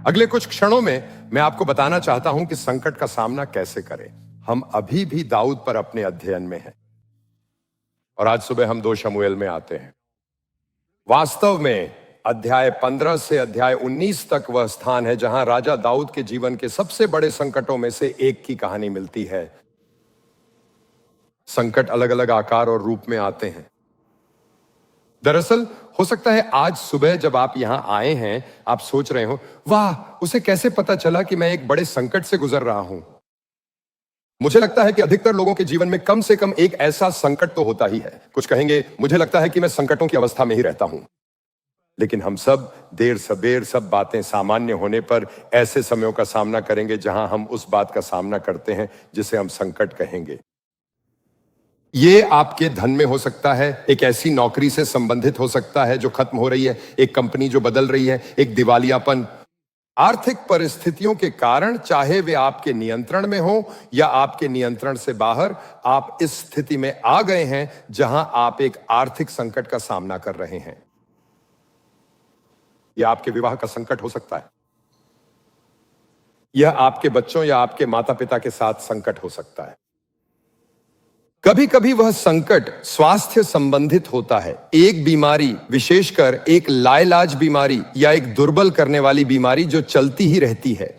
अगले कुछ क्षणों में मैं आपको बताना चाहता हूं कि संकट का सामना कैसे करें। हम अभी भी दाऊद पर अपने अध्ययन में हैं और आज सुबह हम 2 शमूएल में आते हैं। वास्तव में अध्याय 15 से अध्याय 19 तक वह स्थान है जहां राजा दाऊद के जीवन के सबसे बड़े संकटों में से एक की कहानी मिलती है। संकट अलग अलग आकार और रूप में आते हैं। दरअसल हो सकता है आज सुबह जब आप यहां आए हैं आप सोच रहे हो, वाह, उसे कैसे पता चला कि मैं एक बड़े संकट से गुजर रहा हूं। मुझे लगता है कि अधिकतर लोगों के जीवन में कम से कम एक ऐसा संकट तो होता ही है। कुछ कहेंगे, मुझे लगता है कि मैं संकटों की अवस्था में ही रहता हूं। लेकिन हम सब देर सबेर सब बातें सामान्य होने पर ऐसे समयों का सामना करेंगे जहां हम उस बात का सामना करते हैं जिसे हम संकट कहेंगे। ये आपके धन में हो सकता है, एक ऐसी नौकरी से संबंधित हो सकता है जो खत्म हो रही है, एक कंपनी जो बदल रही है, एक दिवालियापन। आर्थिक परिस्थितियों के कारण, चाहे वे आपके नियंत्रण में हो या आपके नियंत्रण से बाहर, आप इस स्थिति में आ गए हैं जहां आप एक आर्थिक संकट का सामना कर रहे हैं। यह आपके विवाह का संकट हो सकता है, यह आपके बच्चों या आपके माता पिता के साथ संकट हो सकता है। कभी कभी वह संकट स्वास्थ्य संबंधित होता है, एक बीमारी, विशेषकर एक लाइलाज बीमारी या एक दुर्बल करने वाली बीमारी जो चलती ही रहती है।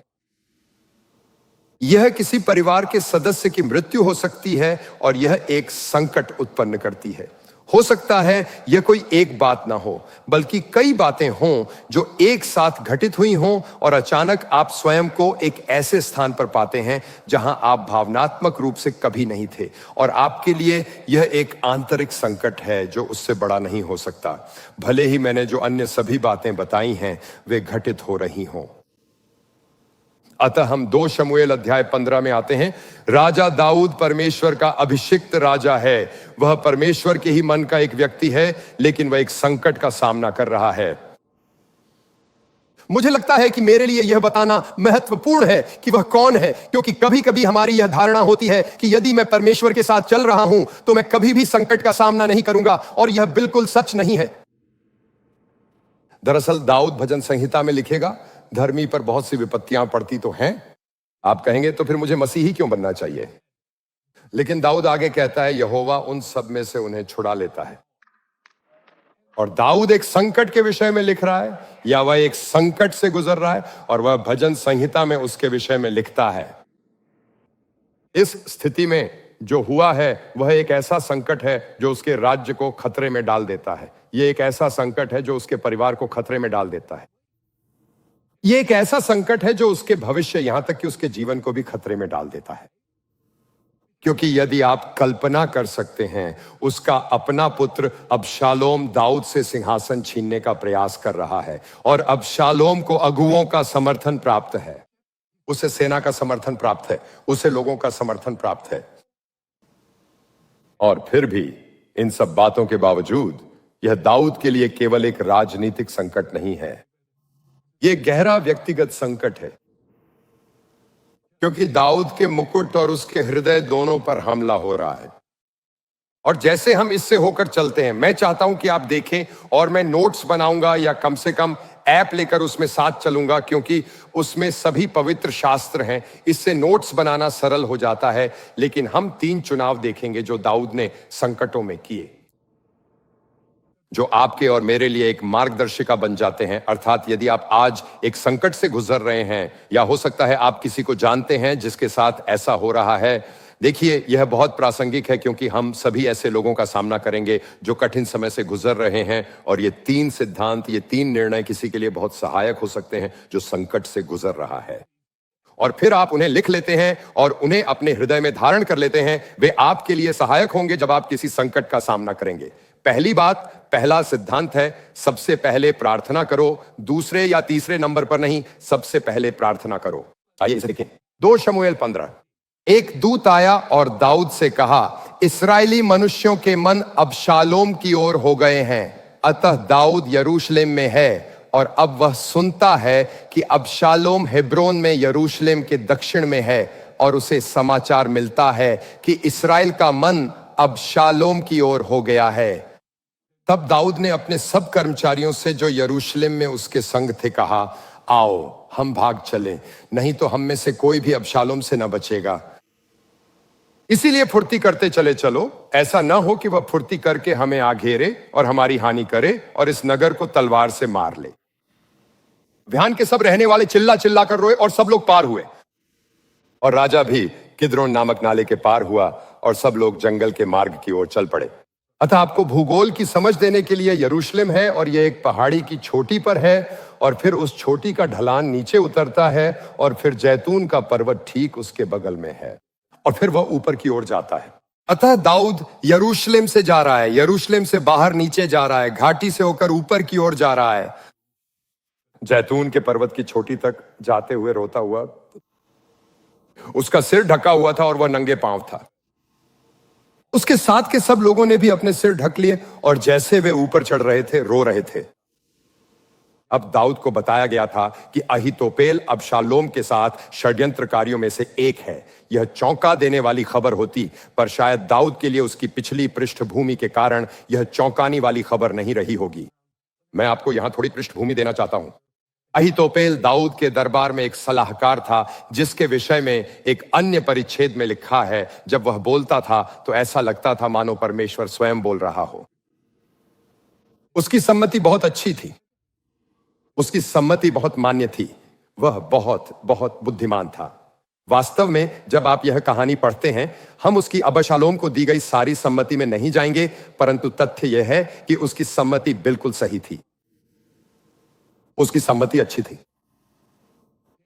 यह किसी परिवार के सदस्य की मृत्यु हो सकती है और यह एक संकट उत्पन्न करती है। हो सकता है यह कोई एक बात ना हो, बल्कि कई बातें हों जो एक साथ घटित हुई हों और अचानक आप स्वयं को एक ऐसे स्थान पर पाते हैं जहां आप भावनात्मक रूप से कभी नहीं थे, और आपके लिए यह एक आंतरिक संकट है जो उससे बड़ा नहीं हो सकता, भले ही मैंने जो अन्य सभी बातें बताई हैं वे घटित हो रही हों। अतः हम 2 शमूएल अध्याय 15 में आते हैं। राजा दाऊद परमेश्वर का अभिषिक्त राजा है। वह परमेश्वर के ही मन का एक व्यक्ति है, लेकिन वह एक संकट का सामना कर रहा है। मुझे लगता है कि मेरे लिए यह बताना महत्वपूर्ण है कि वह कौन है, क्योंकि कभी कभी हमारी यह धारणा होती है कि यदि मैं परमेश्वर के साथ चल रहा हूं तो मैं कभी भी संकट का सामना नहीं करूंगा, और यह बिल्कुल सच नहीं है। दरअसल दाऊद भजन संहिता में लिखेगा, धर्मी पर बहुत सी विपत्तियां पड़ती तो हैं। आप कहेंगे तो फिर मुझे मसीही क्यों बनना चाहिए? लेकिन दाऊद आगे कहता है, यहोवा उन सब में से उन्हें छुड़ा लेता है। और दाऊद एक संकट के विषय में लिख रहा है, या वह एक संकट से गुजर रहा है, और वह भजन संहिता में उसके विषय में लिखता है। इस स्थिति में जो हुआ है वह एक ऐसा संकट है जो उसके राज्य को खतरे में डाल देता है। यह एक ऐसा संकट है जो उसके परिवार को खतरे में डाल देता है। यह एक ऐसा संकट है जो उसके भविष्य, यहां तक कि उसके जीवन को भी खतरे में डाल देता है। क्योंकि यदि आप कल्पना कर सकते हैं, उसका अपना पुत्र अबशालोम दाऊद से सिंहासन छीनने का प्रयास कर रहा है, और अबशालोम को अगुओं का समर्थन प्राप्त है, उसे सेना का समर्थन प्राप्त है, उसे लोगों का समर्थन प्राप्त है। और फिर भी इन सब बातों के बावजूद यह दाऊद के लिए केवल एक राजनीतिक संकट नहीं है, यह गहरा व्यक्तिगत संकट है। क्योंकि दाऊद के मुकुट और उसके हृदय दोनों पर हमला हो रहा है। और जैसे हम इससे होकर चलते हैं, मैं चाहता हूं कि आप देखें, और मैं नोट्स बनाऊंगा या कम से कम ऐप लेकर उसमें साथ चलूंगा, क्योंकि उसमें सभी पवित्र शास्त्र हैं। इससे नोट्स बनाना सरल हो जाता है। लेकिन हम 3 चुनाव देखेंगे जो दाऊद ने संकटों में किए, जो आपके और मेरे लिए एक मार्गदर्शिका बन जाते हैं। अर्थात यदि आप आज एक संकट से गुजर रहे हैं, या हो सकता है आप किसी को जानते हैं जिसके साथ ऐसा हो रहा है, देखिए यह बहुत प्रासंगिक है, क्योंकि हम सभी ऐसे लोगों का सामना करेंगे जो कठिन समय से गुजर रहे हैं। और ये 3 सिद्धांत, ये 3 निर्णय किसी के लिए बहुत सहायक हो सकते हैं जो संकट से गुजर रहा है। और फिर आप उन्हें लिख लेते हैं और उन्हें अपने हृदय में धारण कर लेते हैं। वे आपके लिए सहायक होंगे जब आप किसी संकट का सामना करेंगे। पहली बात, पहला सिद्धांत है, सबसे पहले प्रार्थना करो। दूसरे या तीसरे नंबर पर नहीं, सबसे पहले प्रार्थना करो। आइए इसे देखें। 2 शमूएल 15। एक दूत आया और दाऊद से कहा, इस्राएली मनुष्यों के मन अबशालोम की ओर हो गए हैं। अतः दाऊद यरूशलेम में है, और अब वह सुनता है कि अबशालोम हेब्रोन में यरूशलेम के दक्षिण में है, और उसे समाचार मिलता है कि इस्राएल का मन अबशालोम की ओर हो गया है। तब दाऊद ने अपने सब कर्मचारियों से जो यरूशलेम में उसके संग थे कहा, आओ हम भाग चलें, नहीं तो हम में से कोई भी अबशालोम से न बचेगा। इसीलिए फुर्ती करते चले चलो, ऐसा ना हो कि वह फुर्ती करके हमें आ घेरे और हमारी हानि करे और इस नगर को तलवार से मार ले। ध्यान के सब रहने वाले चिल्ला चिल्ला कर रोए और सब लोग पार हुए, और राजा भी किद्रोन नामक नाले के पार हुआ और सब लोग जंगल के मार्ग की ओर चल पड़े। अतः आपको भूगोल की समझ देने के लिए यरूशलेम है, और यह एक पहाड़ी की चोटी पर है, और फिर उस चोटी का ढलान नीचे उतरता है, और फिर जैतून का पर्वत ठीक उसके बगल में है, और फिर वह ऊपर की ओर जाता है। अतः दाऊद यरूशलेम से जा रहा है, यरूशलेम से बाहर नीचे जा रहा है, घाटी से होकर ऊपर की ओर जा रहा है, जैतून के पर्वत की चोटी तक जाते हुए रोता हुआ। उसका सिर ढका हुआ था और वह नंगे पांव था। उसके साथ के सब लोगों ने भी अपने सिर ढक लिए, और जैसे वे ऊपर चढ़ रहे थे रो रहे थे। अब दाऊद को बताया गया था कि अहीतोपेल अबशालोम के साथ षड्यंत्रकारियों में से एक है। यह चौंका देने वाली खबर होती, पर शायद दाऊद के लिए उसकी पिछली पृष्ठभूमि के कारण यह चौंकाने वाली खबर नहीं रही होगी। मैं आपको यहां थोड़ी पृष्ठभूमि देना चाहता हूं। अहीतोपेल दाऊद के दरबार में एक सलाहकार था, जिसके विषय में एक अन्य परिच्छेद में लिखा है, जब वह बोलता था तो ऐसा लगता था मानो परमेश्वर स्वयं बोल रहा हो। उसकी सम्मति बहुत अच्छी थी, उसकी सम्मति बहुत मान्य थी, वह बहुत बहुत बुद्धिमान था। वास्तव में जब आप यह कहानी पढ़ते हैं, हम उसकी अबशालोम को दी गई सारी सम्मति में नहीं जाएंगे, परंतु तथ्य यह है कि उसकी सम्मति बिल्कुल सही थी, उसकी सम्मति अच्छी थी।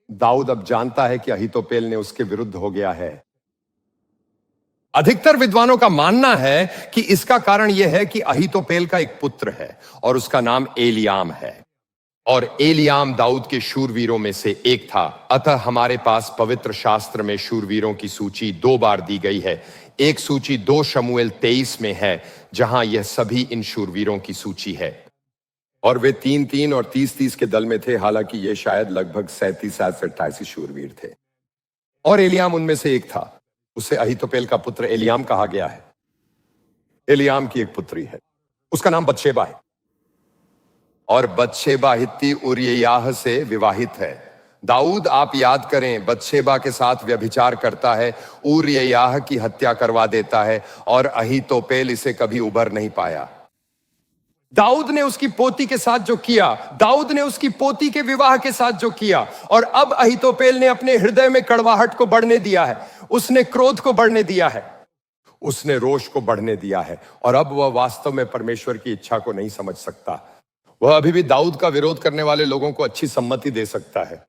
दाऊद अब जानता है कि अहीतोपेल ने उसके विरुद्ध हो गया है। अधिकतर विद्वानों का मानना है कि इसका कारण यह है कि अहीतोपेल का एक पुत्र है और उसका नाम एलियाम है, और एलियाम दाऊद के शूरवीरों में से एक था। अतः हमारे पास पवित्र शास्त्र में शूरवीरों की सूची 2 बार दी गई है। एक सूची 2 शमूएल 23 में है, जहां यह सभी इन शूरवीरों की सूची है, और वे 3-3 और 30-30 के दल में थे, हालांकि ये शायद लगभग 37-88 शूरवीर थे, और एलियाम उनमें से एक था। उसे अहीतोपेल का पुत्र एलियाम कहा गया है। एलियाम की एक पुत्री है, उसका नाम बतशेबा है, और बतशेबा हित्ती उरिय्याह से विवाहित है। दाऊद, आप याद करें, बतशेबा के साथ व्यभिचार करता है, उरिय्याह की हत्या करवा देता है, और अहीतोपेल इसे कभी उबर नहीं पाया। दाऊद ने उसकी पोती के साथ जो किया, दाऊद ने उसकी पोती के विवाह के साथ जो किया, और अब अहीतोपेल ने अपने हृदय में कड़वाहट को बढ़ने दिया है, उसने क्रोध को बढ़ने दिया है, उसने रोष को बढ़ने दिया है, और अब वह वास्तव में परमेश्वर की इच्छा को नहीं समझ सकता। वह अभी भी दाऊद का विरोध करने वाले लोगों को अच्छी सम्मति दे सकता है,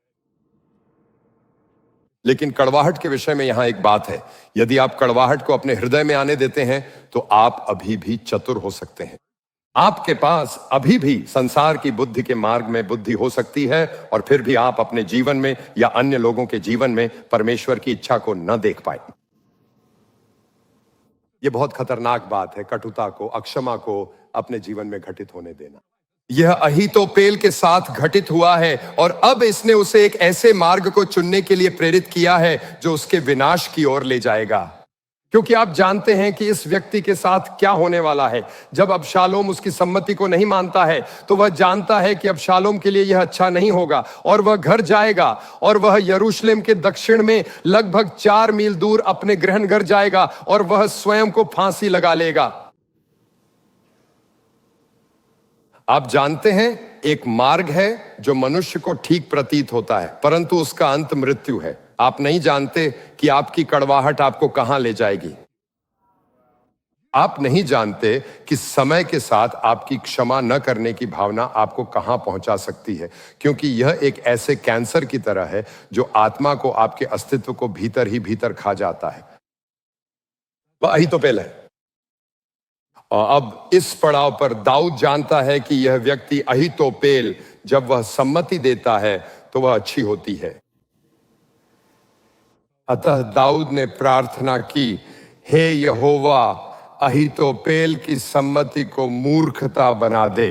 लेकिन कड़वाहट के विषय में यहां एक बात है। यदि आप कड़वाहट को अपने हृदय में आने देते हैं तो आप अभी भी चतुर हो सकते हैं। आपके पास अभी भी संसार की बुद्धि के मार्ग में बुद्धि हो सकती है, और फिर भी आप अपने जीवन में या अन्य लोगों के जीवन में परमेश्वर की इच्छा को न देख पाए। यह बहुत खतरनाक बात है, कटुता को, अक्षमा को अपने जीवन में घटित होने देना। यह अहीतोपेल के साथ घटित हुआ है, और अब इसने उसे एक ऐसे मार्ग को चुनने के लिए प्रेरित किया है जो उसके विनाश की ओर ले जाएगा। क्योंकि आप जानते हैं कि इस व्यक्ति के साथ क्या होने वाला है। जब अबशालोम उसकी सम्मति को नहीं मानता है, तो वह जानता है कि अबशालोम के लिए यह अच्छा नहीं होगा, और वह घर जाएगा, और वह यरूशलेम के दक्षिण में लगभग 4 मील दूर अपने गृहण घर जाएगा, और वह स्वयं को फांसी लगा लेगा। आप जानते हैं, एक मार्ग है जो मनुष्य को ठीक प्रतीत होता है, परंतु उसका अंत मृत्यु है। आप नहीं जानते कि आपकी कड़वाहट आपको कहां ले जाएगी। आप नहीं जानते कि समय के साथ आपकी क्षमा न करने की भावना आपको कहां पहुंचा सकती है, क्योंकि यह एक ऐसे कैंसर की तरह है जो आत्मा को, आपके अस्तित्व को भीतर ही भीतर खा जाता है। वह अहीतोपेल है। और अब इस पड़ाव पर दाऊद जानता है कि यह व्यक्ति अहीतोपेल जब वह सम्मति देता है तो वह अच्छी होती है। अतः दाऊद ने प्रार्थना की, हे यहोवा, अहीतोपेल की सम्मति को मूर्खता बना दे।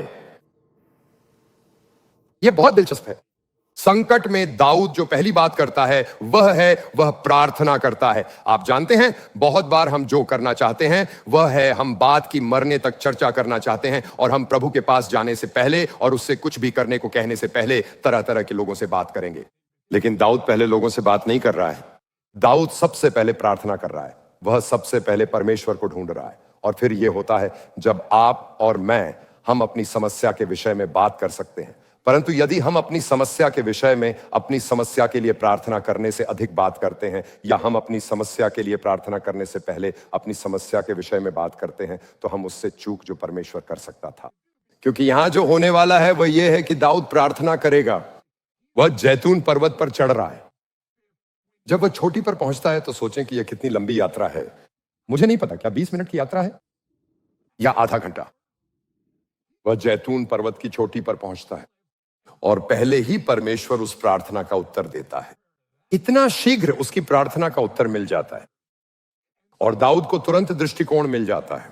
यह बहुत दिलचस्प है। संकट में दाऊद जो पहली बात करता है वह प्रार्थना करता है। आप जानते हैं, बहुत बार हम जो करना चाहते हैं वह है हम बात की मरने तक चर्चा करना चाहते हैं, और हम प्रभु के पास जाने से पहले और उससे कुछ भी करने को कहने से पहले तरह तरह के लोगों से बात करेंगे। लेकिन दाऊद पहले लोगों से बात नहीं कर रहा है। दाऊद सबसे पहले प्रार्थना कर रहा है। वह सबसे पहले परमेश्वर को ढूंढ रहा है। और फिर यह होता है जब आप और मैं हम अपनी समस्या के विषय में बात कर सकते हैं। परंतु यदि हम अपनी समस्या के विषय में अपनी समस्या के लिए प्रार्थना करने से अधिक बात करते हैं, या हम अपनी समस्या के लिए प्रार्थना करने से पहले अपनी समस्या के विषय में बात करते हैं, तो हम उससे चूक जो परमेश्वर कर सकता था। क्योंकि यहां जो होने वाला है वह यह है कि दाऊद प्रार्थना करेगा। वह जैतून पर्वत पर चढ़ रहा है। जब वह चोटी पर पहुंचता है तो सोचें कि यह कितनी लंबी यात्रा है। मुझे नहीं पता क्या 20 मिनट की यात्रा है या आधा घंटा। वह जैतून पर्वत की चोटी पर पहुंचता है और पहले ही परमेश्वर उस प्रार्थना का उत्तर देता है। इतना शीघ्र उसकी प्रार्थना का उत्तर मिल जाता है और दाऊद को तुरंत दृष्टिकोण मिल जाता है।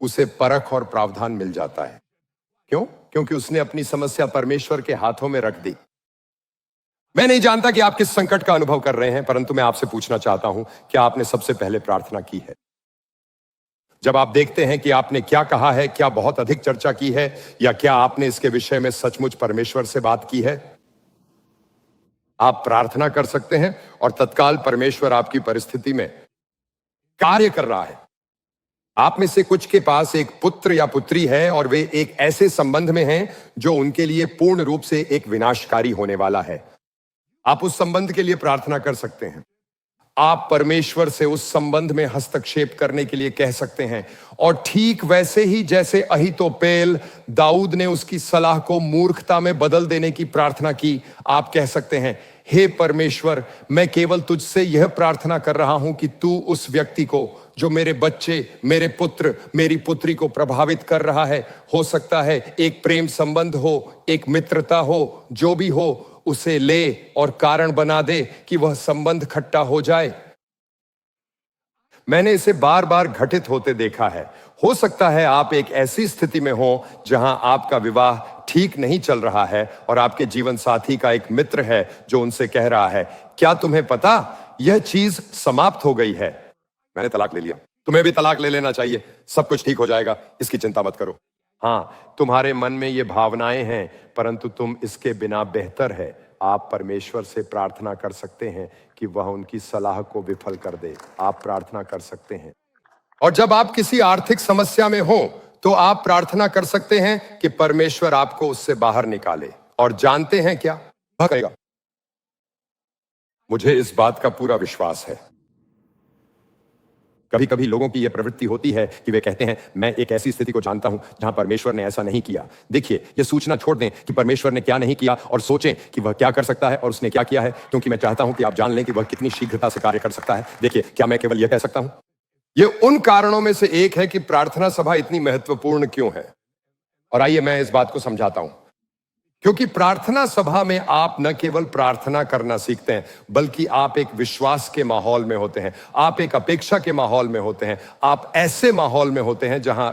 उसे परख और प्रावधान मिल जाता है। क्यों? क्योंकि उसने अपनी समस्या परमेश्वर के हाथों में रख दी। मैं नहीं जानता कि आप किस संकट का अनुभव कर रहे हैं, परंतु मैं आपसे पूछना चाहता हूं कि आपने सबसे पहले प्रार्थना की है? जब आप देखते हैं कि आपने क्या कहा है, क्या बहुत अधिक चर्चा की है, या क्या आपने इसके विषय में सचमुच परमेश्वर से बात की है? आप प्रार्थना कर सकते हैं और तत्काल परमेश्वर आपकी परिस्थिति में कार्य कर रहा है। आप में से कुछ के पास एक पुत्र या पुत्री है और वे एक ऐसे संबंध में हैं जो उनके लिए पूर्ण रूप से एक विनाशकारी होने वाला है। आप उस संबंध के लिए प्रार्थना कर सकते हैं। आप परमेश्वर से उस संबंध में हस्तक्षेप करने के लिए कह सकते हैं। और ठीक वैसे ही जैसे अहीतोपेल दाऊद ने उसकी सलाह को मूर्खता में बदल देने की प्रार्थना की, आप कह सकते हैं, हे परमेश्वर, मैं केवल तुझसे यह प्रार्थना कर रहा हूं कि तू उस व्यक्ति को जो मेरे बच्चे, मेरे पुत्र, मेरी पुत्री को प्रभावित कर रहा है, हो सकता है एक प्रेम संबंध हो, एक मित्रता हो, जो भी हो, उसे ले और कारण बना दे कि वह संबंध खट्टा हो जाए। मैंने इसे बार बार घटित होते देखा है। हो सकता है आप एक ऐसी स्थिति में हो जहां आपका विवाह ठीक नहीं चल रहा है और आपके जीवन साथी का एक मित्र है जो उनसे कह रहा है, क्या तुम्हें पता यह चीज समाप्त हो गई है, मैंने तलाक ले लिया, तुम्हें भी तलाक ले लेना चाहिए, सब कुछ ठीक हो जाएगा, इसकी चिंता मत करो। हाँ, तुम्हारे मन में ये भावनाएं हैं, परंतु तुम इसके बिना बेहतर है आप परमेश्वर से प्रार्थना कर सकते हैं कि वह उनकी सलाह को विफल कर दे। आप प्रार्थना कर सकते हैं। और जब आप किसी आर्थिक समस्या में हो तो आप प्रार्थना कर सकते हैं कि परमेश्वर आपको उससे बाहर निकाले। और जानते हैं क्या वह करेगा? मुझे इस बात का पूरा विश्वास है। कभी कभी लोगों की यह प्रवृत्ति होती है कि वे कहते हैं, मैं एक ऐसी स्थिति को जानता हूं जहां परमेश्वर ने ऐसा नहीं किया। देखिए, यह सूचना छोड़ दें कि परमेश्वर ने क्या नहीं किया और सोचें कि वह क्या कर सकता है और उसने क्या किया है, क्योंकि मैं चाहता हूं कि आप जान लें कि वह कितनी शीघ्रता से कार्य कर सकता है। देखिए, क्या मैं केवल यह कह सकता हूं? यह उन कारणों में से एक है कि प्रार्थना सभा इतनी महत्वपूर्ण क्यों है। और आइए मैं इस बात को समझाता हूं। क्योंकि प्रार्थना सभा में आप न केवल प्रार्थना करना सीखते हैं, बल्कि आप एक विश्वास के माहौल में होते हैं, आप एक अपेक्षा के माहौल में होते हैं, आप ऐसे माहौल में होते हैं जहां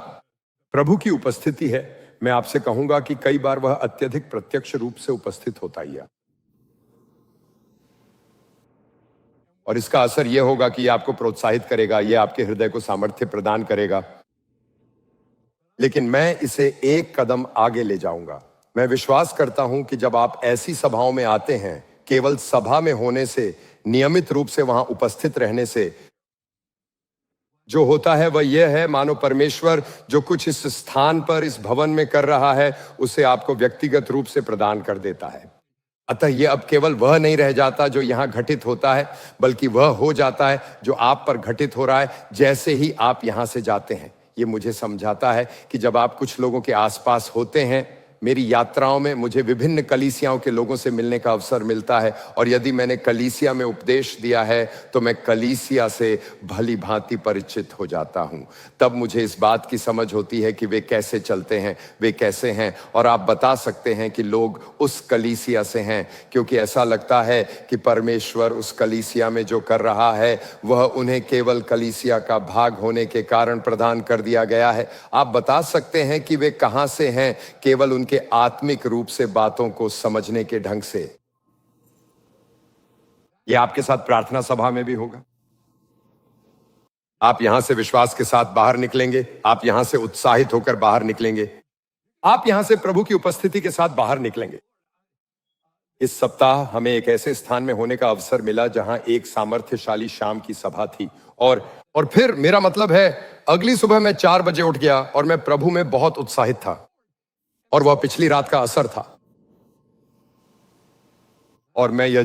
प्रभु की उपस्थिति है। मैं आपसे कहूंगा कि कई बार वह अत्यधिक प्रत्यक्ष रूप से उपस्थित होता ही है। और इसका असर यह होगा कि यह आपको प्रोत्साहित करेगा, यह आपके हृदय को सामर्थ्य प्रदान करेगा। लेकिन मैं इसे एक कदम आगे ले जाऊंगा। मैं विश्वास करता हूं कि जब आप ऐसी सभाओं में आते हैं, केवल सभा में होने से, नियमित रूप से वहां उपस्थित रहने से जो होता है वह यह है, मानो परमेश्वर जो कुछ इस स्थान पर, इस भवन में कर रहा है, उसे आपको व्यक्तिगत रूप से प्रदान कर देता है। अतः यह अब केवल वह नहीं रह जाता जो यहां घटित होता है, बल्कि वह हो जाता है जो आप पर घटित हो रहा है जैसे ही आप यहां से जाते हैं। ये मुझे समझाता है कि जब आप कुछ लोगों के आसपास होते हैं, मेरी यात्राओं में मुझे विभिन्न कलीसियाओं के लोगों से मिलने का अवसर मिलता है, और यदि मैंने कलीसिया में उपदेश दिया है तो मैं कलीसिया से भली भांति परिचित हो जाता हूं। तब मुझे इस बात की समझ होती है कि वे कैसे चलते हैं, वे कैसे हैं, और आप बता सकते हैं कि लोग उस कलीसिया से हैं, क्योंकि ऐसा लगता है कि परमेश्वर उस कलीसिया में जो कर रहा है वह उन्हें केवल कलीसिया का भाग होने के कारण प्रदान कर दिया गया है। आप बता सकते हैं कि वे कहां से हैं, केवल उनके आत्मिक रूप से बातों को समझने के ढंग से। यह आपके साथ प्रार्थना सभा में भी होगा। आप यहां से विश्वास के साथ बाहर निकलेंगे, आप यहां से उत्साहित होकर बाहर निकलेंगे, आप यहां से प्रभु की उपस्थिति के साथ बाहर निकलेंगे। इस सप्ताह हमें एक ऐसे स्थान में होने का अवसर मिला जहां एक सामर्थ्यशाली शाम की सभा थी और फिर मेरा मतलब है अगली सुबह मैं 4 बजे उठ गया और मैं प्रभु में बहुत उत्साहित था और वह पिछली रात का असर था। और मैं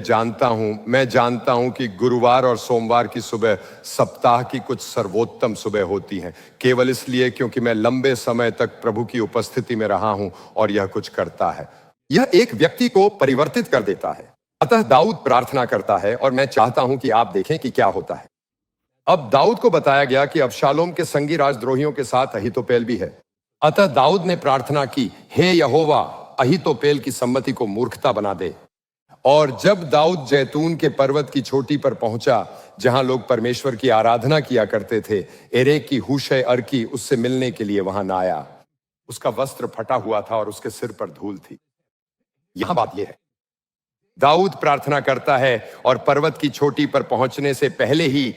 जानता हूं कि गुरुवार और सोमवार की सुबह सप्ताह की कुछ सर्वोत्तम सुबह होती हैं, केवल इसलिए क्योंकि मैं लंबे समय तक प्रभु की उपस्थिति में रहा हूं और यह कुछ करता है। यह एक व्यक्ति को परिवर्तित कर देता है। अतः दाऊद प्रार्थना करता है और मैं चाहता हूं कि आप देखें कि क्या होता है। अब दाऊद को बताया गया कि अबशालोम के संगी राजद्रोहियों के साथ अहीतोपेल भी है। अतः दाऊद ने प्रार्थना की, हे यहोवा, अहीतोपेल की सम्मति को मूर्खता बना दे। और जब दाऊद जैतून के पर्वत की चोटी पर पहुंचा जहां लोग परमेश्वर की आराधना किया करते थे, एरेक की हूशै अर्की उससे मिलने के लिए वहां न आया। उसका वस्त्र फटा हुआ था और उसके सिर पर धूल थी। यहां बात यह है, दाऊद प्रार्थना करता है और पर्वत की चोटी पर पहुंचने से पहले ही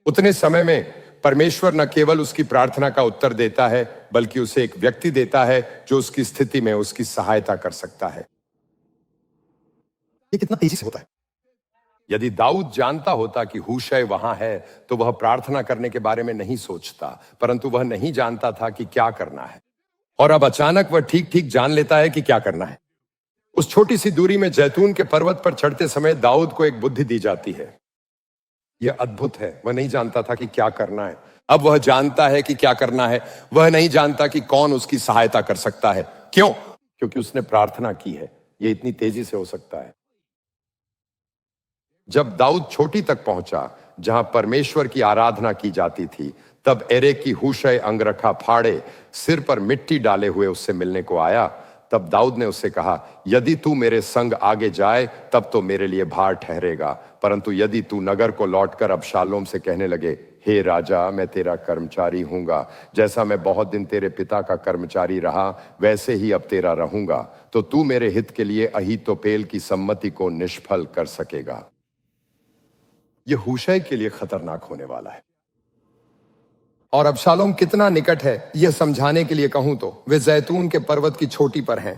उतने समय में परमेश्वर न केवल उसकी प्रार्थना का उत्तर देता है बल्कि उसे एक व्यक्ति देता है जो उसकी स्थिति में उसकी सहायता कर सकता है। ये कितना तेजी से होता है। यदि दाऊद जानता होता कि हूशै वहां है तो वह प्रार्थना करने के बारे में नहीं सोचता, परंतु वह नहीं जानता था कि क्या करना है। और अब अचानक वह ठीक ठीक जान लेता है कि क्या करना है। उस छोटी सी दूरी में जैतून के पर्वत पर चढ़ते समय दाऊद को एक बुद्धि दी जाती है। यह अद्भुत है। वह नहीं जानता था कि क्या करना है। अब वह जानता है कि क्या करना है। वह नहीं जानता कि कौन उसकी सहायता कर सकता है। क्यों? क्योंकि उसने प्रार्थना की है। यह इतनी तेजी से हो सकता है। जब दाऊद छोटी तक पहुंचा जहां परमेश्वर की आराधना की जाती थी, तब एरेक की हूशै अंगरखा फाड़े सिर पर मिट्टी डाले हुए उससे मिलने को आया। तब दाऊद ने उससे कहा, यदि तू मेरे संग आगे जाए तब तो मेरे लिए भार ठहरेगा, परंतु यदि तू नगर को लौटकर अबशालोम से कहने लगे, हे राजा, मैं तेरा कर्मचारी हूंगा, जैसा मैं बहुत दिन तेरे पिता का कर्मचारी रहा वैसे ही अब तेरा रहूंगा, तो तू मेरे हित के लिए अहीतोपेल की सम्मति को निष्फल कर सकेगा। यह हूशै के लिए खतरनाक होने वाला है। और अबशालोम कितना निकट है यह समझाने के लिए कहूं तो वे जैतून के पर्वत की चोटी पर हैं।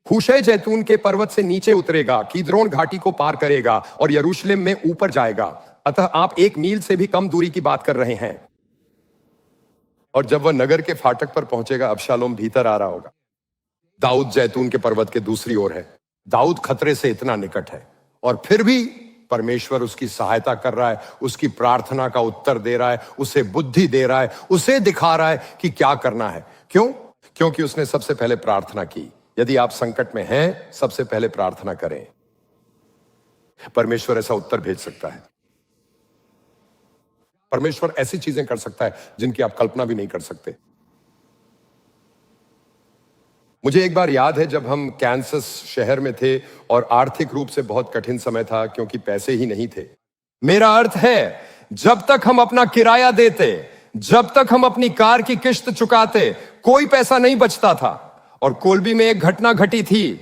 हूशै जैतून के पर्वत से नीचे उतरेगा, कीद्रोन घाटी को पार करेगा और यरूशलेम में ऊपर जाएगा। अतः आप 1 मील से भी कम दूरी की बात कर रहे हैं। और जब वह नगर के फाटक पर पहुंचेगा, अबशालोम भीतर आ रहा होगा। दाऊद जैतून के पर्वत के दूसरी ओर है। दाऊद खतरे से इतना निकट है और फिर भी परमेश्वर उसकी सहायता कर रहा है, उसकी प्रार्थना का उत्तर दे रहा है, उसे बुद्धि दे रहा है, उसे दिखा रहा है कि क्या करना है। क्यों? क्योंकि उसने सबसे पहले प्रार्थना की। यदि आप संकट में हैं, सबसे पहले प्रार्थना करें। परमेश्वर ऐसा उत्तर भेज सकता है। परमेश्वर ऐसी चीजें कर सकता है जिनकी आप कल्पना भी नहीं कर सकते। मुझे एक बार याद है जब हम कैंसस शहर में थे और आर्थिक रूप से बहुत कठिन समय था क्योंकि पैसे ही नहीं थे। मेरा अर्थ है, जब तक हम अपना किराया देते, जब तक हम अपनी कार की किश्त चुकाते, कोई पैसा नहीं बचता था। और कोलबी में एक घटना घटी थी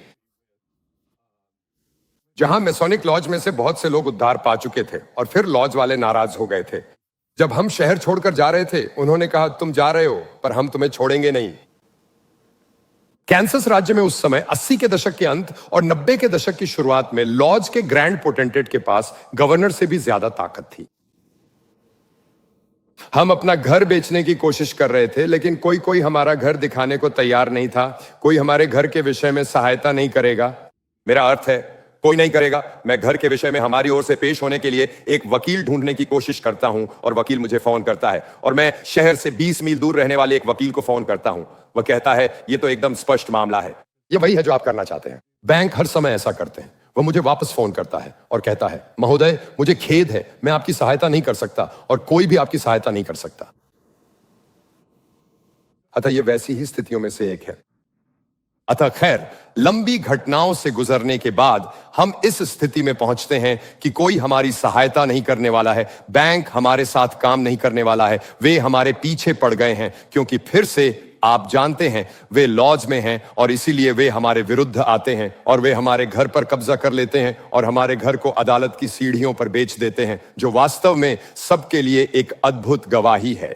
जहां मैसोनिक लॉज में से बहुत से लोग उद्धार पा चुके थे और फिर लॉज वाले नाराज हो गए थे। जब हम शहर छोड़कर जा रहे थे, उन्होंने कहा, तुम जा रहे हो पर हम तुम्हें छोड़ेंगे नहीं। कैंसस राज्य में उस समय 80 के दशक के अंत और 90 के दशक की शुरुआत में लॉज के ग्रैंड पोटेंटेट के पास गवर्नर से भी ज्यादा ताकत थी। हम अपना घर बेचने की कोशिश कर रहे थे, लेकिन कोई हमारा घर दिखाने को तैयार नहीं था। कोई हमारे घर के विषय में सहायता नहीं करेगा। मेरा अर्थ है, कोई नहीं करेगा। मैं घर के विषय में हमारी ओर से पेश होने के लिए एक वकील ढूंढने की कोशिश करता हूं और वकील मुझे फोन करता है और मैं शहर से 20 मील दूर रहने वाले एक वकील को फोन करता हूं। वह कहता है, यह तो एकदम स्पष्ट मामला है। यह वही है जो आप करना चाहते हैं। बैंक हर समय ऐसा करते हैं। वह मुझे वापस फोन करता है और कहता है, महोदय, मुझे खेद है, मैं आपकी सहायता नहीं कर सकता और कोई भी आपकी सहायता नहीं कर सकता। अतः यह वैसी ही स्थितियों में से एक है। अतः खैर, लंबी घटनाओं से गुजरने के बाद हम इस स्थिति में पहुंचते हैं कि कोई हमारी सहायता नहीं करने वाला है। बैंक हमारे साथ काम नहीं करने वाला है। वे हमारे पीछे पड़ गए हैं क्योंकि फिर से आप जानते हैं वे लॉज में हैं और इसीलिए वे हमारे विरुद्ध आते हैं और वे हमारे घर पर कब्जा कर लेते हैं और हमारे घर को अदालत की सीढ़ियों पर बेच देते हैं, जो वास्तव में सबके लिए एक अद्भुत गवाही है।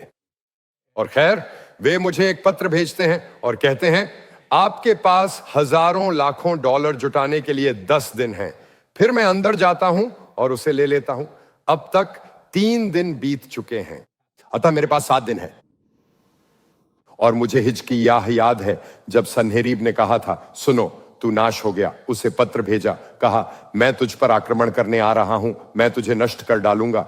और खैर, वे मुझे एक पत्र भेजते हैं और कहते हैं आपके पास हजारों लाखों डॉलर जुटाने के लिए 10 दिन हैं। फिर मैं अंदर जाता हूं और उसे ले लेता हूं। अब तक 3 दिन बीत चुके हैं, अतः मेरे पास 7 दिन है। और मुझे हिजकिय्याह याद है जब सन्हेरीब ने कहा था, सुनो तू नाश हो गया, उसे पत्र भेजा, कहा मैं तुझ पर आक्रमण करने आ रहा हूं, मैं तुझे नष्ट कर डालूंगा।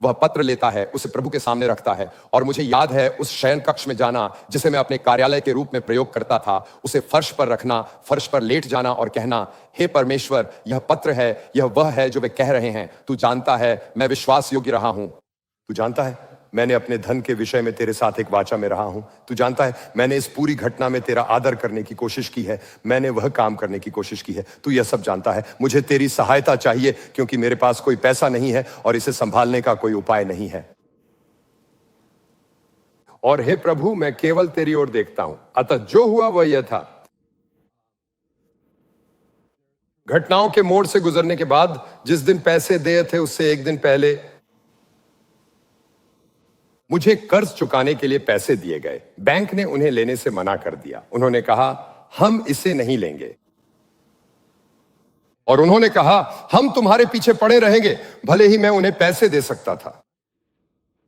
वह पत्र लेता है, उसे प्रभु के सामने रखता है और मुझे याद है उस शयन कक्ष में जाना जिसे मैं अपने कार्यालय के रूप में प्रयोग करता था, उसे फर्श पर रखना, फर्श पर लेट जाना और कहना, हे परमेश्वर, यह पत्र है, यह वह है जो वे कह रहे हैं। तू जानता है मैं विश्वास योग्य रहा हूं। तू जानता है मैंने अपने धन के विषय में तेरे साथ एक वाचा में रहा हूं। तू जानता है मैंने इस पूरी घटना में तेरा आदर करने की कोशिश की है, मैंने वह काम करने की कोशिश की है। तू यह सब जानता है। मुझे तेरी सहायता चाहिए क्योंकि मेरे पास कोई पैसा नहीं है और इसे संभालने का कोई उपाय नहीं है। और हे प्रभु, मैं केवल तेरी ओर देखता हूं। अतः जो हुआ वह यह था, घटनाओं के मोड़ से गुजरने के बाद जिस दिन पैसे दिए थे उससे एक दिन पहले मुझे कर्ज चुकाने के लिए पैसे दिए गए। बैंक ने उन्हें लेने से मना कर दिया। उन्होंने कहा हम इसे नहीं लेंगे और उन्होंने कहा हम तुम्हारे पीछे पड़े रहेंगे। भले ही मैं उन्हें पैसे दे सकता था,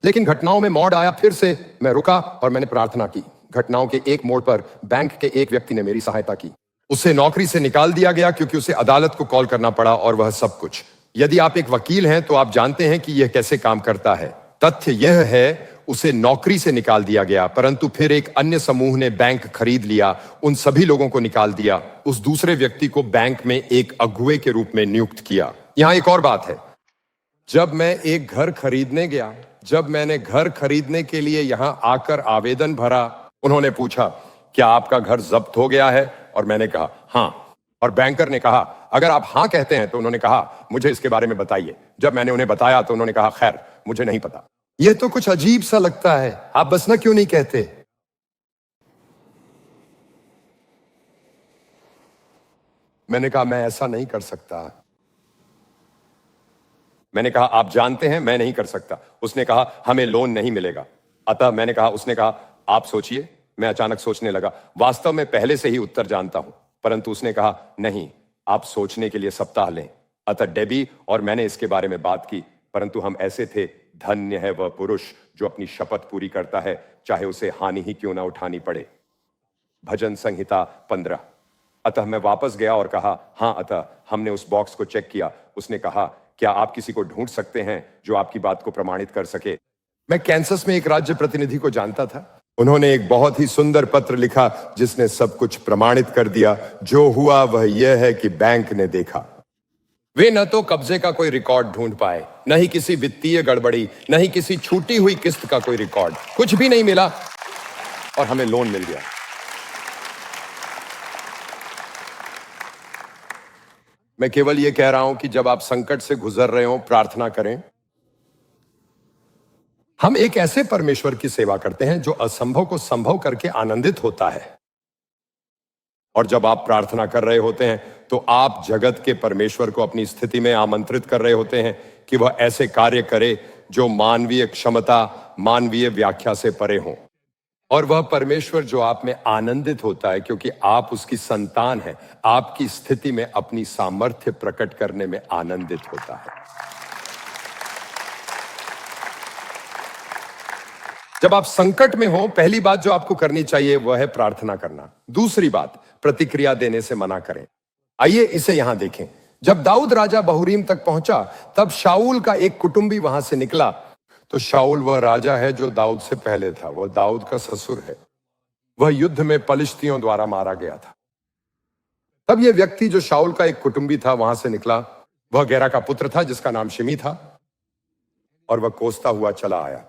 लेकिन घटनाओं में मोड़ आया। फिर से मैं रुका और मैंने प्रार्थना की। घटनाओं के एक मोड़ पर बैंक के एक व्यक्ति ने मेरी सहायता की। उसे नौकरी से निकाल दिया गया क्योंकि उसे अदालत को कॉल करना पड़ा और वह सब कुछ। यदि आप एक वकील हैं तो आप जानते हैं कि यह कैसे काम करता है। तथ्य यह है उसे नौकरी से निकाल दिया गया, परंतु फिर एक अन्य समूह ने बैंक खरीद लिया, उन सभी लोगों को निकाल दिया, उस दूसरे व्यक्ति को बैंक में एक अगुवे के रूप में नियुक्त किया। यहां एक और बात है, जब मैं एक घर खरीदने गया, जब मैंने घर खरीदने के लिए यहां आकर आवेदन भरा, उन्होंने पूछा क्या आपका घर जब्त हो गया है? और मैंने कहा हां। और बैंकर ने कहा अगर आप हां कहते हैं तो उन्होंने कहा मुझे इसके बारे में बताइए। जब मैंने उन्हें बताया तो उन्होंने कहा खैर मुझे नहीं पता। यह तो कुछ अजीब सा लगता है, आप बस ना क्यों नहीं कहते? मैंने कहा मैं ऐसा नहीं कर सकता। मैंने कहा आप जानते हैं मैं नहीं कर सकता। उसने कहा हमें लोन नहीं मिलेगा। अतः उसने कहा आप सोचिए। मैं अचानक सोचने लगा, वास्तव में पहले से ही उत्तर जानता हूं, परंतु उसने कहा नहीं, आप सोचने के लिए सप्ताह लें। अतः डेबी और मैंने इसके बारे में बात की, परंतु हम ऐसे थे, धन्य है वह पुरुष जो अपनी शपथ पूरी करता है, चाहे उसे हानि ही क्यों ना उठानी पड़े। भजन संहिता 15। अतः मैं वापस गया और कहा हां। अतः हमने उस बॉक्स को चेक किया। उसने कहा क्या आप किसी को ढूंढ सकते हैं जो आपकी बात को प्रमाणित कर सके? मैं कैंसस में एक राज्य प्रतिनिधि को जानता था। उन्होंने एक बहुत ही सुंदर पत्र लिखा जिसने सब कुछ प्रमाणित कर दिया। जो हुआ वह यह है कि बैंक ने देखा, वे न तो कब्जे का कोई रिकॉर्ड ढूंढ पाए, न ही किसी वित्तीय गड़बड़ी, न ही किसी छूटी हुई किस्त का कोई रिकॉर्ड, कुछ भी नहीं मिला और हमें लोन मिल गया। मैं केवल यह कह रहा हूं कि जब आप संकट से गुजर रहे हो, प्रार्थना करें। हम एक ऐसे परमेश्वर की सेवा करते हैं जो असंभव को संभव करके आनंदित होता है। और जब आप प्रार्थना कर रहे होते हैं तो आप जगत के परमेश्वर को अपनी स्थिति में आमंत्रित कर रहे होते हैं कि वह ऐसे कार्य करे जो मानवीय क्षमता, मानवीय व्याख्या से परे हों। और वह परमेश्वर जो आप में आनंदित होता है क्योंकि आप उसकी संतान हैं, आपकी स्थिति में अपनी सामर्थ्य प्रकट करने में आनंदित होता है। जब आप संकट में हो, पहली बात जो आपको करनी चाहिए वह है प्रार्थना करना। दूसरी बात, प्रतिक्रिया देने से मना करें। आइए इसे यहां देखें। जब दाऊद राजा बहुरीम तक पहुंचा तब शाऊल का एक कुटुंबी वहां से निकला। तो शाऊल वह राजा है जो दाऊद से पहले था, वह दाऊद का ससुर है। वह युद्ध में पलिश्तियों द्वारा मारा गया था। तब यह व्यक्ति जो शाऊल का एक कुटुंबी था वहां से निकला। वह गेरा का पुत्र था जिसका नाम शिमी था और वह कोसता हुआ चला आया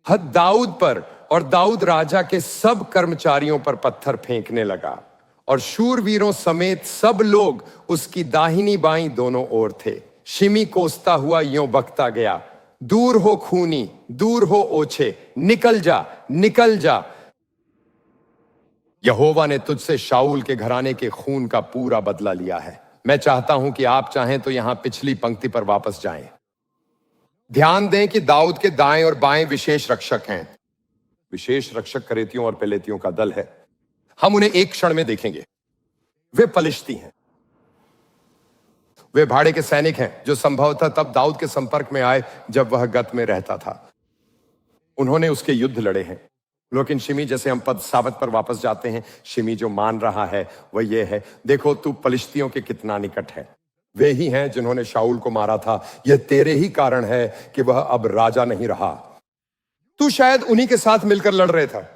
दाऊद पर, और दाऊद राजा के सब कर्मचारियों पर पत्थर फेंकने लगा और शूरवीरों समेत सब लोग उसकी दाहिनी बाईं दोनों ओर थे। शिमी कोसता हुआ यूं बकता गया, दूर हो खूनी, दूर हो ओछे, निकल जा, निकल जा। यहोवा ने तुझसे शाऊल के घराने के खून का पूरा बदला लिया है। मैं चाहता हूं कि आप चाहें तो यहां पिछली पंक्ति पर वापस जाएं। ध्यान दें कि दाऊद के दाएं और बाएं विशेष रक्षक हैं। विशेष रक्षक करेतियों और पेलेतियों का दल है। हम उन्हें एक क्षण में देखेंगे। वे पलिश्ती हैं। वे भाड़े के सैनिक हैं जो संभवतः तब दाऊद के संपर्क में आए जब वह गत में रहता था। उन्होंने उसके युद्ध लड़े हैं। लेकिन शिमी, जैसे हम पद साबत पर वापस जाते हैं, शिमी जो मान रहा है वह यह है, देखो तू पलिश्तियों के कितना निकट है। वे ही हैं जिन्होंने शाऊल को मारा था। यह तेरे ही कारण है कि वह अब राजा नहीं रहा। तू शायद उन्हीं के साथ मिलकर लड़ रहे था।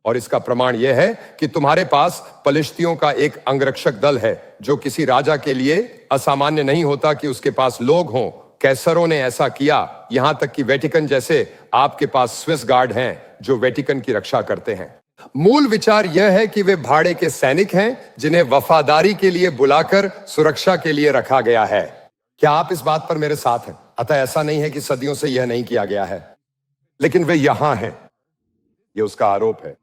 और इसका प्रमाण यह है कि तुम्हारे पास पलिश्तियों का एक अंगरक्षक दल है, जो किसी राजा के लिए असामान्य नहीं होता कि उसके पास लोग हों। कैसरों ने ऐसा किया, यहां तक कि वेटिकन जैसे आपके पास स्विस गार्ड हैं जो वेटिकन की रक्षा करते हैं। मूल विचार यह है कि वे भाड़े के सैनिक हैं जिन्हें वफादारी के लिए बुलाकर सुरक्षा के लिए रखा गया है। क्या आप इस बात पर मेरे साथ हैं? अतः ऐसा नहीं है कि सदियों से यह नहीं किया गया है, लेकिन वे यहां हैं। यह उसका आरोप है।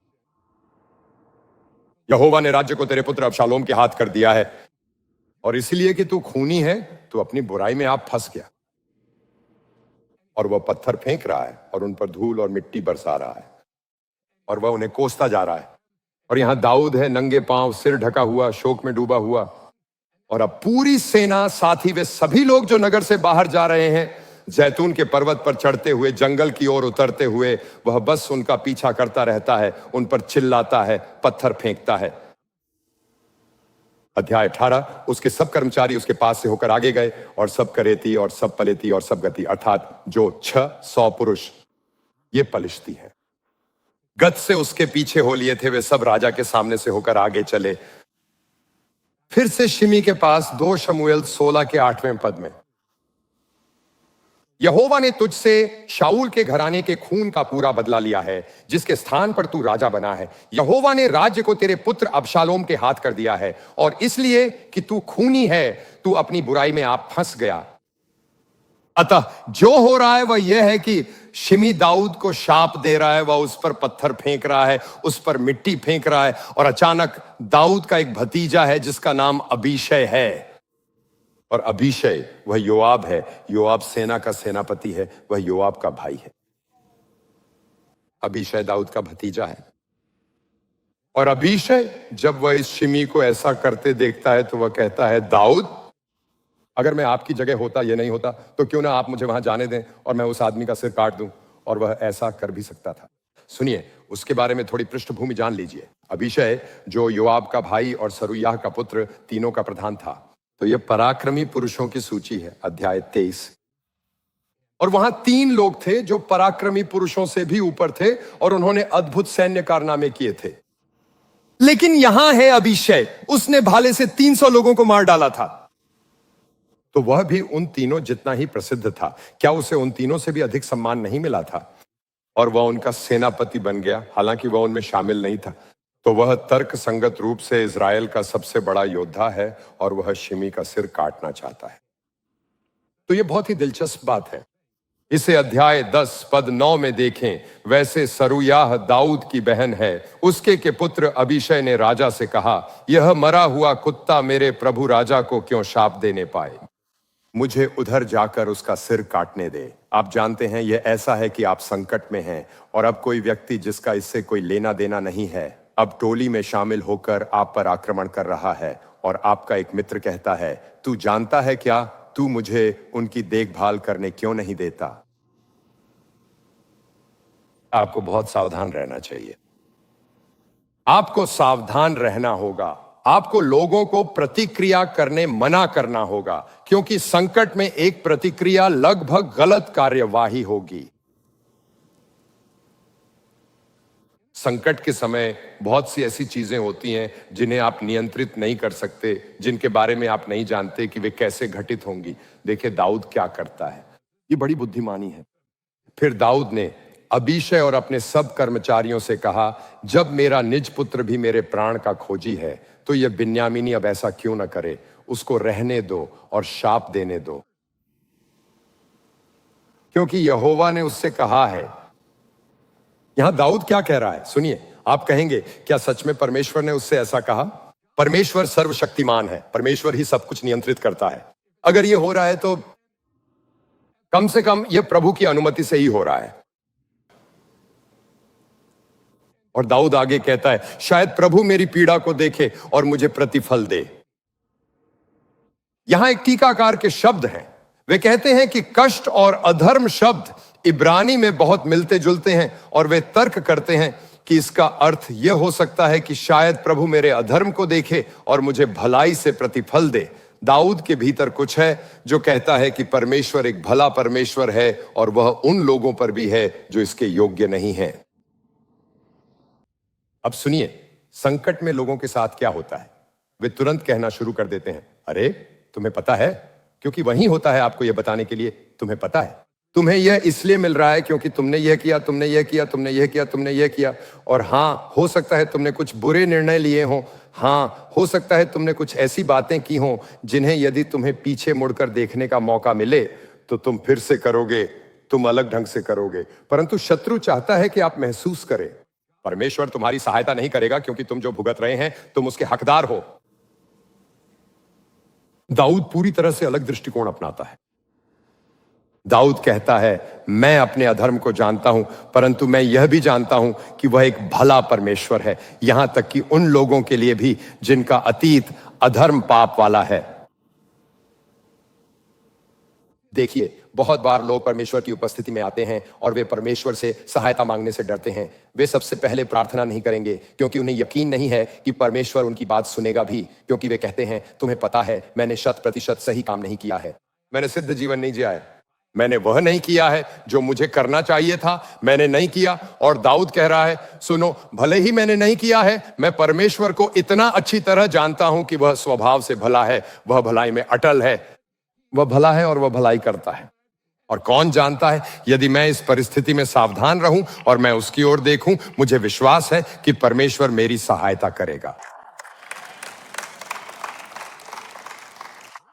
यहोवा ने राज्य को तेरे पुत्र अबशालोम के हाथ कर दिया है, और इसलिए कि तू खूनी है, तू अपनी बुराई में आप फंस गया। और वह पत्थर फेंक रहा है और उन पर धूल और मिट्टी बरसा रहा है, और वह उन्हें कोसता जा रहा है। और यहां दाऊद है, नंगे पांव, सिर ढका हुआ, शोक में डूबा हुआ। और अब पूरी सेना, साथ ही वे सभी लोग जो नगर से बाहर जा रहे हैं, जैतून के पर्वत पर चढ़ते हुए, जंगल की ओर उतरते हुए, वह बस उनका पीछा करता रहता है, उन पर चिल्लाता है, पत्थर फेंकता है। अध्याय 18। उसके सब कर्मचारी उसके पास से होकर आगे गए, और सब करेती और सब पलेती और सब गती, अर्थात जो 600 पुरुष, ये पलिश्ती हैं, गत से उसके पीछे हो लिए थे, वे सब राजा के सामने से होकर आगे चले। फिर से शिमी के पास 2 शमूएल 16 के 8वें पद में, यहोवा ने तुझसे शाऊल के घराने के खून का पूरा बदला लिया है, जिसके स्थान पर तू राजा बना है। यहोवा ने राज्य को तेरे पुत्र अबशालोम के हाथ कर दिया है, और इसलिए कि तू खूनी है, तू अपनी बुराई में आप फंस गया। अतः जो हो रहा है वह यह है कि शिमी दाऊद को शाप दे रहा है, वह उस पर पत्थर फेंक रहा है, उस पर मिट्टी फेंक रहा है। और अचानक दाऊद का एक भतीजा है जिसका नाम अबीशै है, और अबीशै वह योआब है। योआब सेना का सेनापति है, वह योआब का भाई है। अबीशै दाऊद का भतीजा है। और अबीशै जब वह इस शिमी को ऐसा करते देखता है तो वह कहता है, दाऊद, अगर मैं आपकी जगह होता, ये नहीं होता, तो क्यों ना आप मुझे वहां जाने दें और मैं उस आदमी का सिर काट दूं। और वह ऐसा कर भी सकता था। सुनिए, उसके बारे में थोड़ी पृष्ठभूमि जान लीजिए। अबीशै जो योआब का भाई और सरूयाह का पुत्र, तीनों का प्रधान था। तो यह पराक्रमी पुरुषों की सूची है, अध्याय 23। और वहां 3 लोग थे जो पराक्रमी पुरुषों से भी ऊपर थे, और उन्होंने अद्भुत सैन्य कारनामे किए थे। लेकिन यहां है अबीशै, उसने भाले से 300 लोगों को मार डाला था। तो वह भी उन तीनों जितना ही प्रसिद्ध था। क्या उसे उन तीनों से भी अधिक सम्मान नहीं मिला था? और वह उनका सेनापति बन गया, हालांकि वह उनमें शामिल नहीं था। तो वह तर्क संगत रूप से इज़राइल का सबसे बड़ा योद्धा है, और वह शिमी का सिर काटना चाहता है। तो यह बहुत ही दिलचस्प बात है। इसे अध्याय 10 पद 9 में देखें। वैसे सरूयाह दाऊद की बहन है। उसके के पुत्र अबीशै ने राजा से कहा, यह मरा हुआ कुत्ता मेरे प्रभु राजा को क्यों शाप देने पाए? मुझे उधर जाकर उसका सिर काटने दे। आप जानते हैं यह ऐसा है कि आप संकट में हैं, और अब कोई व्यक्ति जिसका इससे कोई लेना देना नहीं है, अब टोली में शामिल होकर आप पर आक्रमण कर रहा है। और आपका एक मित्र कहता है, तू जानता है क्या, तू मुझे उनकी देखभाल करने क्यों नहीं देता? आपको बहुत सावधान रहना चाहिए। आपको सावधान रहना होगा। आपको लोगों को प्रतिक्रिया करने मना करना होगा, क्योंकि संकट में एक प्रतिक्रिया लगभग गलत कार्यवाही होगी। संकट के समय बहुत सी ऐसी चीजें होती हैं जिन्हें आप नियंत्रित नहीं कर सकते, जिनके बारे में आप नहीं जानते कि वे कैसे घटित होंगी। देखिए दाऊद क्या करता है, ये बड़ी बुद्धिमानी है। फिर दाऊद ने अबीशै और अपने सब कर्मचारियों से कहा, जब मेरा निज पुत्र भी मेरे प्राण का खोजी है, तो यह बिन्यामीनी अब ऐसा क्यों न करे? उसको रहने दो और शाप देने दो, क्योंकि यहोवा ने उससे कहा है। यहां दाऊद क्या कह रहा है, सुनिए। आप कहेंगे क्या सच में परमेश्वर ने उससे ऐसा कहा? परमेश्वर सर्वशक्तिमान है, परमेश्वर ही सब कुछ नियंत्रित करता है। अगर ये हो रहा है तो कम से कम ये प्रभु की अनुमति से ही हो रहा है। और दाऊद आगे कहता है, शायद प्रभु मेरी पीड़ा को देखे और मुझे प्रतिफल दे। यहां एक टीकाकार के शब्द हैं, वे कहते हैं कि कष्ट और अधर्म शब्द इब्रानी में बहुत मिलते जुलते हैं और वे तर्क करते हैं कि इसका अर्थ यह हो सकता है कि शायद प्रभु मेरे अधर्म को देखे और मुझे भलाई से प्रतिफल दे। दाऊद के भीतर कुछ है जो कहता है कि परमेश्वर एक भला परमेश्वर है और वह उन लोगों पर भी है जो इसके योग्य नहीं है। अब सुनिए, संकट में लोगों के साथ क्या होता है? वे तुरंत कहना शुरू कर देते हैं, अरे तुम्हें पता है, क्योंकि वही होता है आपको यह बताने के लिए, तुम्हें पता है, तुम्हें यह इसलिए मिल रहा है क्योंकि तुमने यह किया, तुमने यह किया, तुमने यह किया, तुमने यह किया। और हां, हो सकता है तुमने कुछ बुरे निर्णय लिए हों, हां हो सकता है तुमने कुछ ऐसी बातें की हों जिन्हें यदि तुम्हें पीछे मुड़कर देखने का मौका मिले तो तुम फिर से करोगे, तुम अलग ढंग से करोगे। परंतु शत्रु चाहता है कि आप महसूस करें परमेश्वर तुम्हारी सहायता नहीं करेगा क्योंकि तुम जो भुगत रहे हैं तुम उसके हकदार हो। दाऊद पूरी तरह से अलग दृष्टिकोण अपनाता है। दाऊद कहता है, मैं अपने अधर्म को जानता हूं, परंतु मैं यह भी जानता हूं कि वह एक भला परमेश्वर है, यहां तक कि उन लोगों के लिए भी जिनका अतीत अधर्म पाप वाला है। देखिए, बहुत बार लोग परमेश्वर की उपस्थिति में आते हैं और वे परमेश्वर से सहायता मांगने से डरते हैं। वे सबसे पहले प्रार्थना नहीं करेंगे क्योंकि उन्हें यकीन नहीं है कि परमेश्वर उनकी बात सुनेगा भी, क्योंकि वे कहते हैं, तुम्हें पता है मैंने 100% सही काम नहीं किया है, मैंने सिद्ध जीवन नहीं जिया है, मैंने वह नहीं किया है जो मुझे करना चाहिए था, मैंने नहीं किया। और दाऊद कह रहा है, सुनो, भले ही मैंने नहीं किया है, मैं परमेश्वर को इतना अच्छी तरह जानता हूं कि वह स्वभाव से भला है, वह भलाई में अटल है, वह भला है और वह भलाई करता है। और कौन जानता है, यदि मैं इस परिस्थिति में सावधान रहूं और मैं उसकी ओर देखूं, मुझे विश्वास है कि परमेश्वर मेरी सहायता करेगा।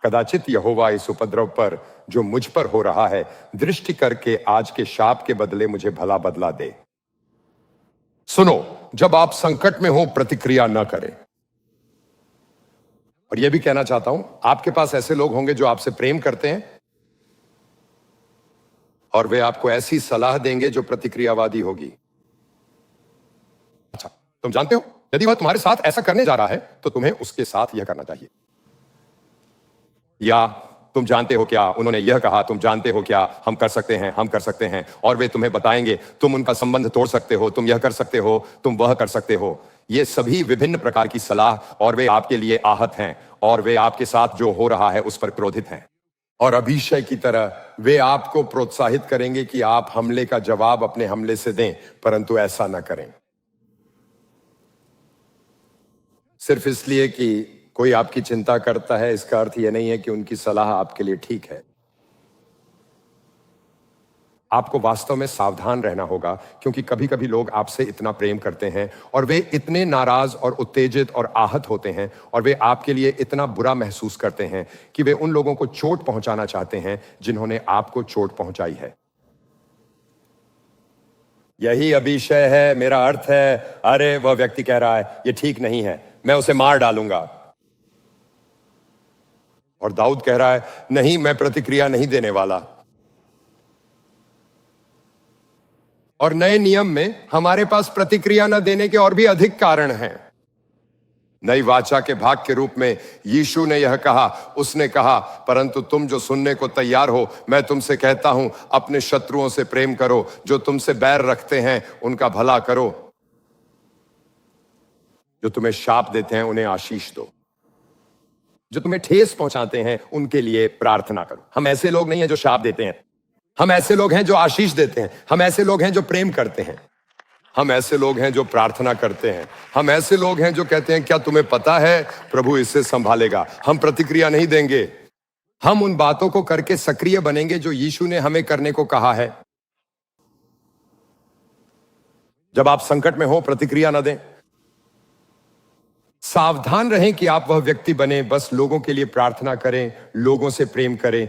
कदाचित यहोवा इस उपद्रव पर जो मुझ पर हो रहा है दृष्टि करके आज के शाप के बदले मुझे भला बदला दे। सुनो, जब आप संकट में हो प्रतिक्रिया न करें। और यह भी कहना चाहता हूं, आपके पास ऐसे लोग होंगे जो आपसे प्रेम करते हैं और वे आपको ऐसी सलाह देंगे जो प्रतिक्रियावादी होगी। अच्छा, तुम जानते हो, यदि वह तुम्हारे साथ ऐसा करने जा रहा है तो तुम्हें उसके साथ यह करना चाहिए। या तुम जानते हो क्या, उन्होंने यह कहा, तुम जानते हो क्या, हम कर सकते हैं, हम कर सकते हैं। और वे तुम्हें बताएंगे, तुम उनका संबंध तोड़ सकते हो, तुम यह कर सकते हो, तुम वह कर सकते हो। ये सभी विभिन्न प्रकार की सलाह, और वे आपके लिए आहत हैं और वे आपके साथ जो हो रहा है उस पर क्रोधित हैं। और अभिषय की तरह वे आपको प्रोत्साहित करेंगे कि आप हमले का जवाब अपने हमले से दें, परंतु ऐसा ना करें। सिर्फ इसलिए कि कोई आपकी चिंता करता है, इसका अर्थ यह नहीं है कि उनकी सलाह आपके लिए ठीक है। आपको वास्तव में सावधान रहना होगा, क्योंकि कभी कभी लोग आपसे इतना प्रेम करते हैं और वे इतने नाराज और उत्तेजित और आहत होते हैं और वे आपके लिए इतना बुरा महसूस करते हैं कि वे उन लोगों को चोट पहुंचाना चाहते हैं जिन्होंने आपको चोट पहुंचाई है। यही अभिषय है, मेरा अर्थ है, अरे वह व्यक्ति कह रहा है ये ठीक नहीं है, मैं उसे मार डालूंगा। और दाऊद कह रहा है, नहीं, मैं प्रतिक्रिया नहीं देने वाला। और नए नियम में हमारे पास प्रतिक्रिया न देने के और भी अधिक कारण हैं। नई वाचा के भाग के रूप में यीशु ने यह कहा, उसने कहा, परंतु तुम जो सुनने को तैयार हो, मैं तुमसे कहता हूं, अपने शत्रुओं से प्रेम करो, जो तुमसे बैर रखते हैं उनका भला करो, जो तुम्हें शाप देते हैं उन्हें आशीष दो, जो तुम्हें ठेस पहुंचाते हैं उनके लिए प्रार्थना करो। हम ऐसे लोग नहीं हैं जो शाप देते हैं, हम ऐसे लोग हैं जो आशीष देते हैं, हम ऐसे लोग हैं जो प्रेम करते हैं, हम ऐसे लोग हैं जो प्रार्थना करते हैं, हम ऐसे लोग हैं जो कहते हैं, क्या तुम्हें पता है प्रभु इससे संभालेगा। हम प्रतिक्रिया नहीं देंगे, हम उन बातों को करके सक्रिय बनेंगे जो यीशु ने हमें करने को कहा है। जब आप संकट में हो, प्रतिक्रिया ना दें। सावधान रहें कि आप वह व्यक्ति बने, बस लोगों के लिए प्रार्थना करें, लोगों से प्रेम करें।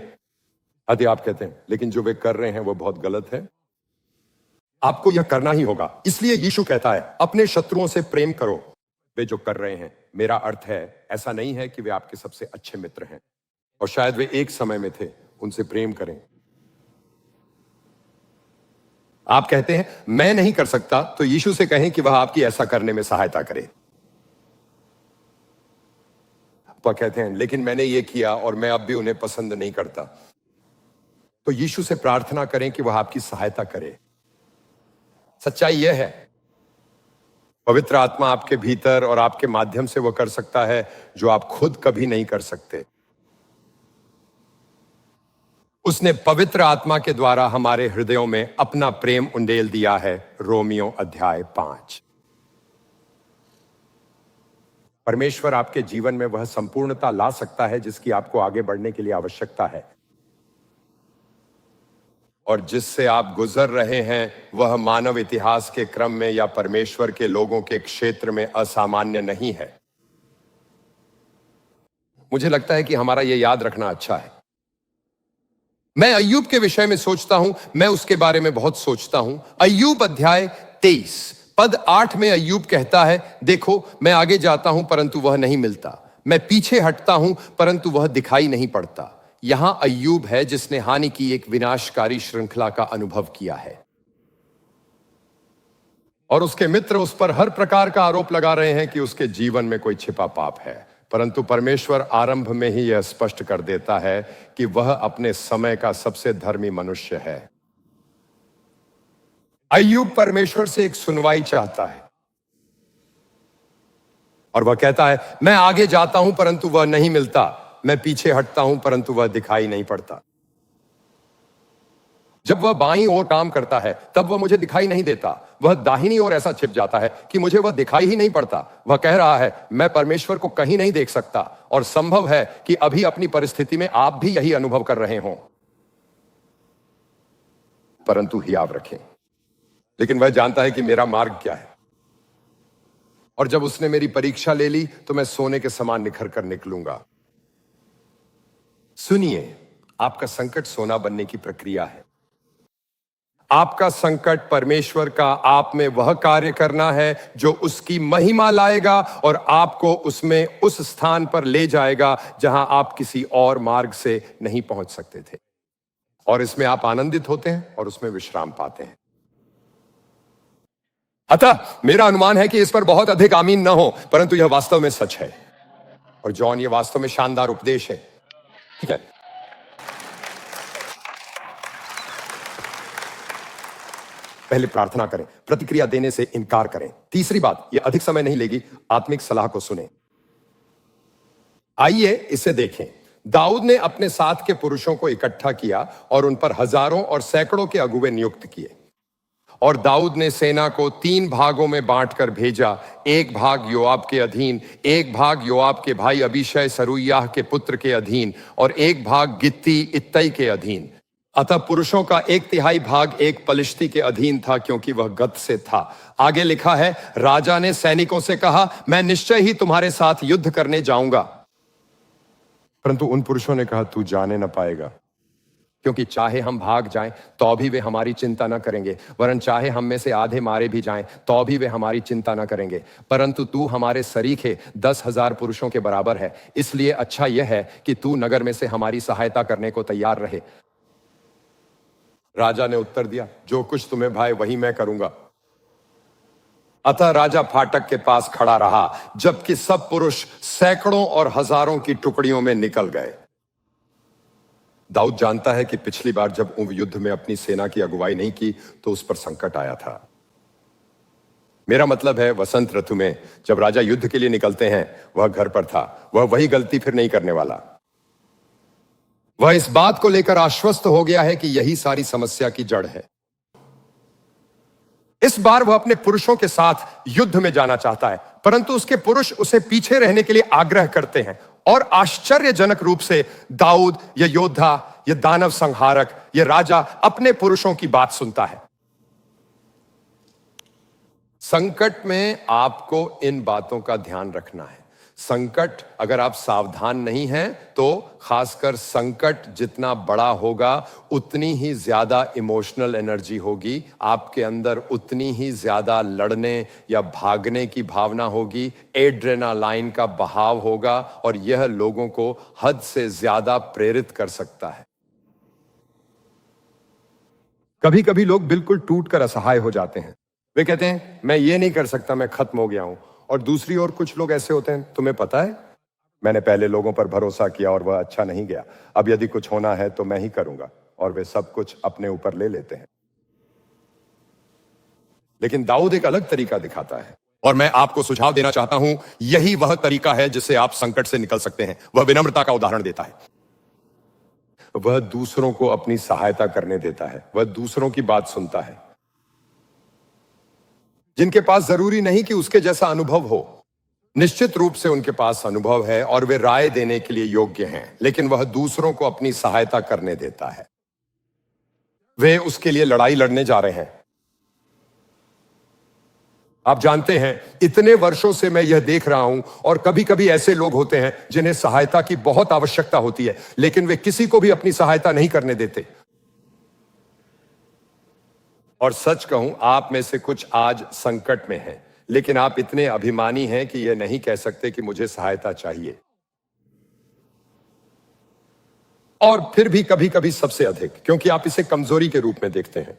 यदि आप कहते हैं लेकिन जो वे कर रहे हैं वो बहुत गलत है, आपको यह करना ही होगा। इसलिए यीशु कहता है, अपने शत्रुओं से प्रेम करो। वे जो कर रहे हैं, मेरा अर्थ है, ऐसा नहीं है कि वे आपके सबसे अच्छे मित्र हैं और शायद वे एक समय में थे, उनसे प्रेम करें। आप कहते हैं मैं नहीं कर सकता, तो यीशु से कहें कि वह आपकी ऐसा करने में सहायता करे। वह कहते हैं लेकिन मैंने ये किया और मैं अब भी उन्हें पसंद नहीं करता, तो यीशु से प्रार्थना करें कि वह आपकी सहायता करे। सच्चाई यह है, पवित्र आत्मा आपके भीतर और आपके माध्यम से वह कर सकता है जो आप खुद कभी नहीं कर सकते। उसने पवित्र आत्मा के द्वारा हमारे हृदयों में अपना प्रेम उंडेल दिया है। रोमियो अध्याय 5। परमेश्वर आपके जीवन में वह संपूर्णता ला सकता है जिसकी आपको आगे बढ़ने के लिए आवश्यकता है, और जिससे आप गुजर रहे हैं वह मानव इतिहास के क्रम में या परमेश्वर के लोगों के क्षेत्र में असामान्य नहीं है। मुझे लगता है कि हमारा यह याद रखना अच्छा है। मैं अय्यूब के विषय में सोचता हूं, मैं उसके बारे में बहुत सोचता हूं। अय्यूब अध्याय 23 पद 8 में अय्यूब कहता है, देखो मैं आगे जाता हूं परंतु वह नहीं मिलता, मैं पीछे हटता हूं परंतु वह दिखाई नहीं पड़ता। यहां अय्यूब है जिसने हानि की एक विनाशकारी श्रृंखला का अनुभव किया है, और उसके मित्र उस पर हर प्रकार का आरोप लगा रहे हैं कि उसके जीवन में कोई छिपा पाप है, परंतु परमेश्वर आरंभ में ही यह स्पष्ट कर देता है कि वह अपने समय का सबसे धर्मी मनुष्य है। अय्यूब परमेश्वर से एक सुनवाई चाहता है, और वह कहता है मैं आगे जाता हूं परंतु वह नहीं मिलता, मैं पीछे हटता हूं परंतु वह दिखाई नहीं पड़ता। जब वह बाईं ओर काम करता है तब वह मुझे दिखाई नहीं देता, वह दाहिनी ओर ऐसा छिप जाता है कि मुझे वह दिखाई ही नहीं पड़ता। वह कह रहा है मैं परमेश्वर को कहीं नहीं देख सकता, और संभव है कि अभी अपनी परिस्थिति में आप भी यही अनुभव कर रहे हों, परंतु हियाव रखें। लेकिन वह जानता है कि मेरा मार्ग क्या है, और जब उसने मेरी परीक्षा ले ली तो मैं सोने के समान निखर कर निकलूंगा। सुनिए, आपका संकट सोना बनने की प्रक्रिया है। आपका संकट परमेश्वर का आप में वह कार्य करना है जो उसकी महिमा लाएगा और आपको उसमें उस स्थान पर ले जाएगा जहां आप किसी और मार्ग से नहीं पहुंच सकते थे, और इसमें आप आनंदित होते हैं और उसमें विश्राम पाते हैं। अतः मेरा अनुमान है कि इस पर बहुत अधिक आमीन न हो, परंतु यह वास्तव में सच है, और जॉन ये वास्तव में शानदार उपदेश है। ठीक है, पहले प्रार्थना करें, प्रतिक्रिया देने से इनकार करें। तीसरी बात, यह अधिक समय नहीं लेगी, आत्मिक सलाह को सुने। आइए इसे देखें। दाऊद ने अपने साथ के पुरुषों को इकट्ठा किया और उन पर हजारों और सैकड़ों के अगुवे नियुक्त किए, और दाऊद ने सेना को 3 भागों में बांटकर भेजा। एक भाग योआब के अधीन, एक भाग योआब के भाई अबीशै सरूयाह के पुत्र के अधीन, और एक भाग गित्ती इत्तै के अधीन। अतः पुरुषों का 1/3 भाग एक पलिश्ती के अधीन था, क्योंकि वह गत से था। आगे लिखा है, राजा ने सैनिकों से कहा मैं निश्चय ही तुम्हारे साथ युद्ध करने जाऊंगा, परंतु उन पुरुषों ने कहा तू जाने न पाएगा, क्योंकि चाहे हम भाग जाएं तो भी वे हमारी चिंता न करेंगे, वरन चाहे हम में से आधे मारे भी जाएं तो भी वे हमारी चिंता न करेंगे, परंतु तू हमारे सरीखे 10,000 पुरुषों के बराबर है, इसलिए अच्छा यह है कि तू नगर में से हमारी सहायता करने को तैयार रहे। राजा ने उत्तर दिया, जो कुछ तुम्हें भाई वही मैं करूंगा। अतः राजा फाटक के पास खड़ा रहा, जबकि सब पुरुष सैकड़ों और हजारों की टुकड़ियों में निकल गए। दाऊद जानता है कि पिछली बार जब युद्ध में अपनी सेना की अगुवाई नहीं की तो उस पर संकट आया था। मेरा मतलब है, वसंत ऋतु में जब राजा युद्ध के लिए निकलते हैं, वह घर पर था, वह वही गलती फिर नहीं करने वाला। वह इस बात को लेकर आश्वस्त हो गया है कि यही सारी समस्या की जड़ है। इस बार वह अपने पुरुषों के साथ युद्ध में जाना चाहता है, परंतु उसके पुरुष उसे पीछे रहने के लिए आग्रह करते हैं, और आश्चर्यजनक रूप से दाऊद, यह योद्धा, यह दानव संहारक, यह राजा अपने पुरुषों की बात सुनता है। संकट में आपको इन बातों का ध्यान रखना है। संकट अगर आप सावधान नहीं हैं तो खासकर संकट जितना बड़ा होगा उतनी ही ज्यादा इमोशनल एनर्जी होगी आपके अंदर, उतनी ही ज्यादा लड़ने या भागने की भावना होगी, एड्रेनालाइन का बहाव होगा और यह लोगों को हद से ज्यादा प्रेरित कर सकता है। कभी कभी लोग बिल्कुल टूटकर असहाय हो जाते हैं। वे कहते हैं मैं ये नहीं कर सकता, मैं खत्म हो गया हूं। और दूसरी ओर कुछ लोग ऐसे होते हैं, तुम्हें पता है मैंने पहले लोगों पर भरोसा किया और वह अच्छा नहीं गया, अब यदि कुछ होना है तो मैं ही करूंगा, और वे सब कुछ अपने ऊपर ले लेते हैं। लेकिन दाऊद एक अलग तरीका दिखाता है और मैं आपको सुझाव देना चाहता हूं, यही वह तरीका है जिससे आप संकट से निकल सकते हैं। वह विनम्रता का उदाहरण देता है, वह दूसरों को अपनी सहायता करने देता है, वह दूसरों की बात सुनता है जिनके पास जरूरी नहीं कि उसके जैसा अनुभव हो। निश्चित रूप से उनके पास अनुभव है और वे राय देने के लिए योग्य हैं, लेकिन वह दूसरों को अपनी सहायता करने देता है। वे उसके लिए लड़ाई लड़ने जा रहे हैं। आप जानते हैं इतने वर्षों से मैं यह देख रहा हूं और कभी कभी ऐसे लोग होते हैं जिन्हें सहायता की बहुत आवश्यकता होती है, लेकिन वे किसी को भी अपनी सहायता नहीं करने देते। और सच कहूं, आप में से कुछ आज संकट में हैं, लेकिन आप इतने अभिमानी हैं कि यह नहीं कह सकते कि मुझे सहायता चाहिए। और फिर भी कभी कभी सबसे अधिक, क्योंकि आप इसे कमजोरी के रूप में देखते हैं।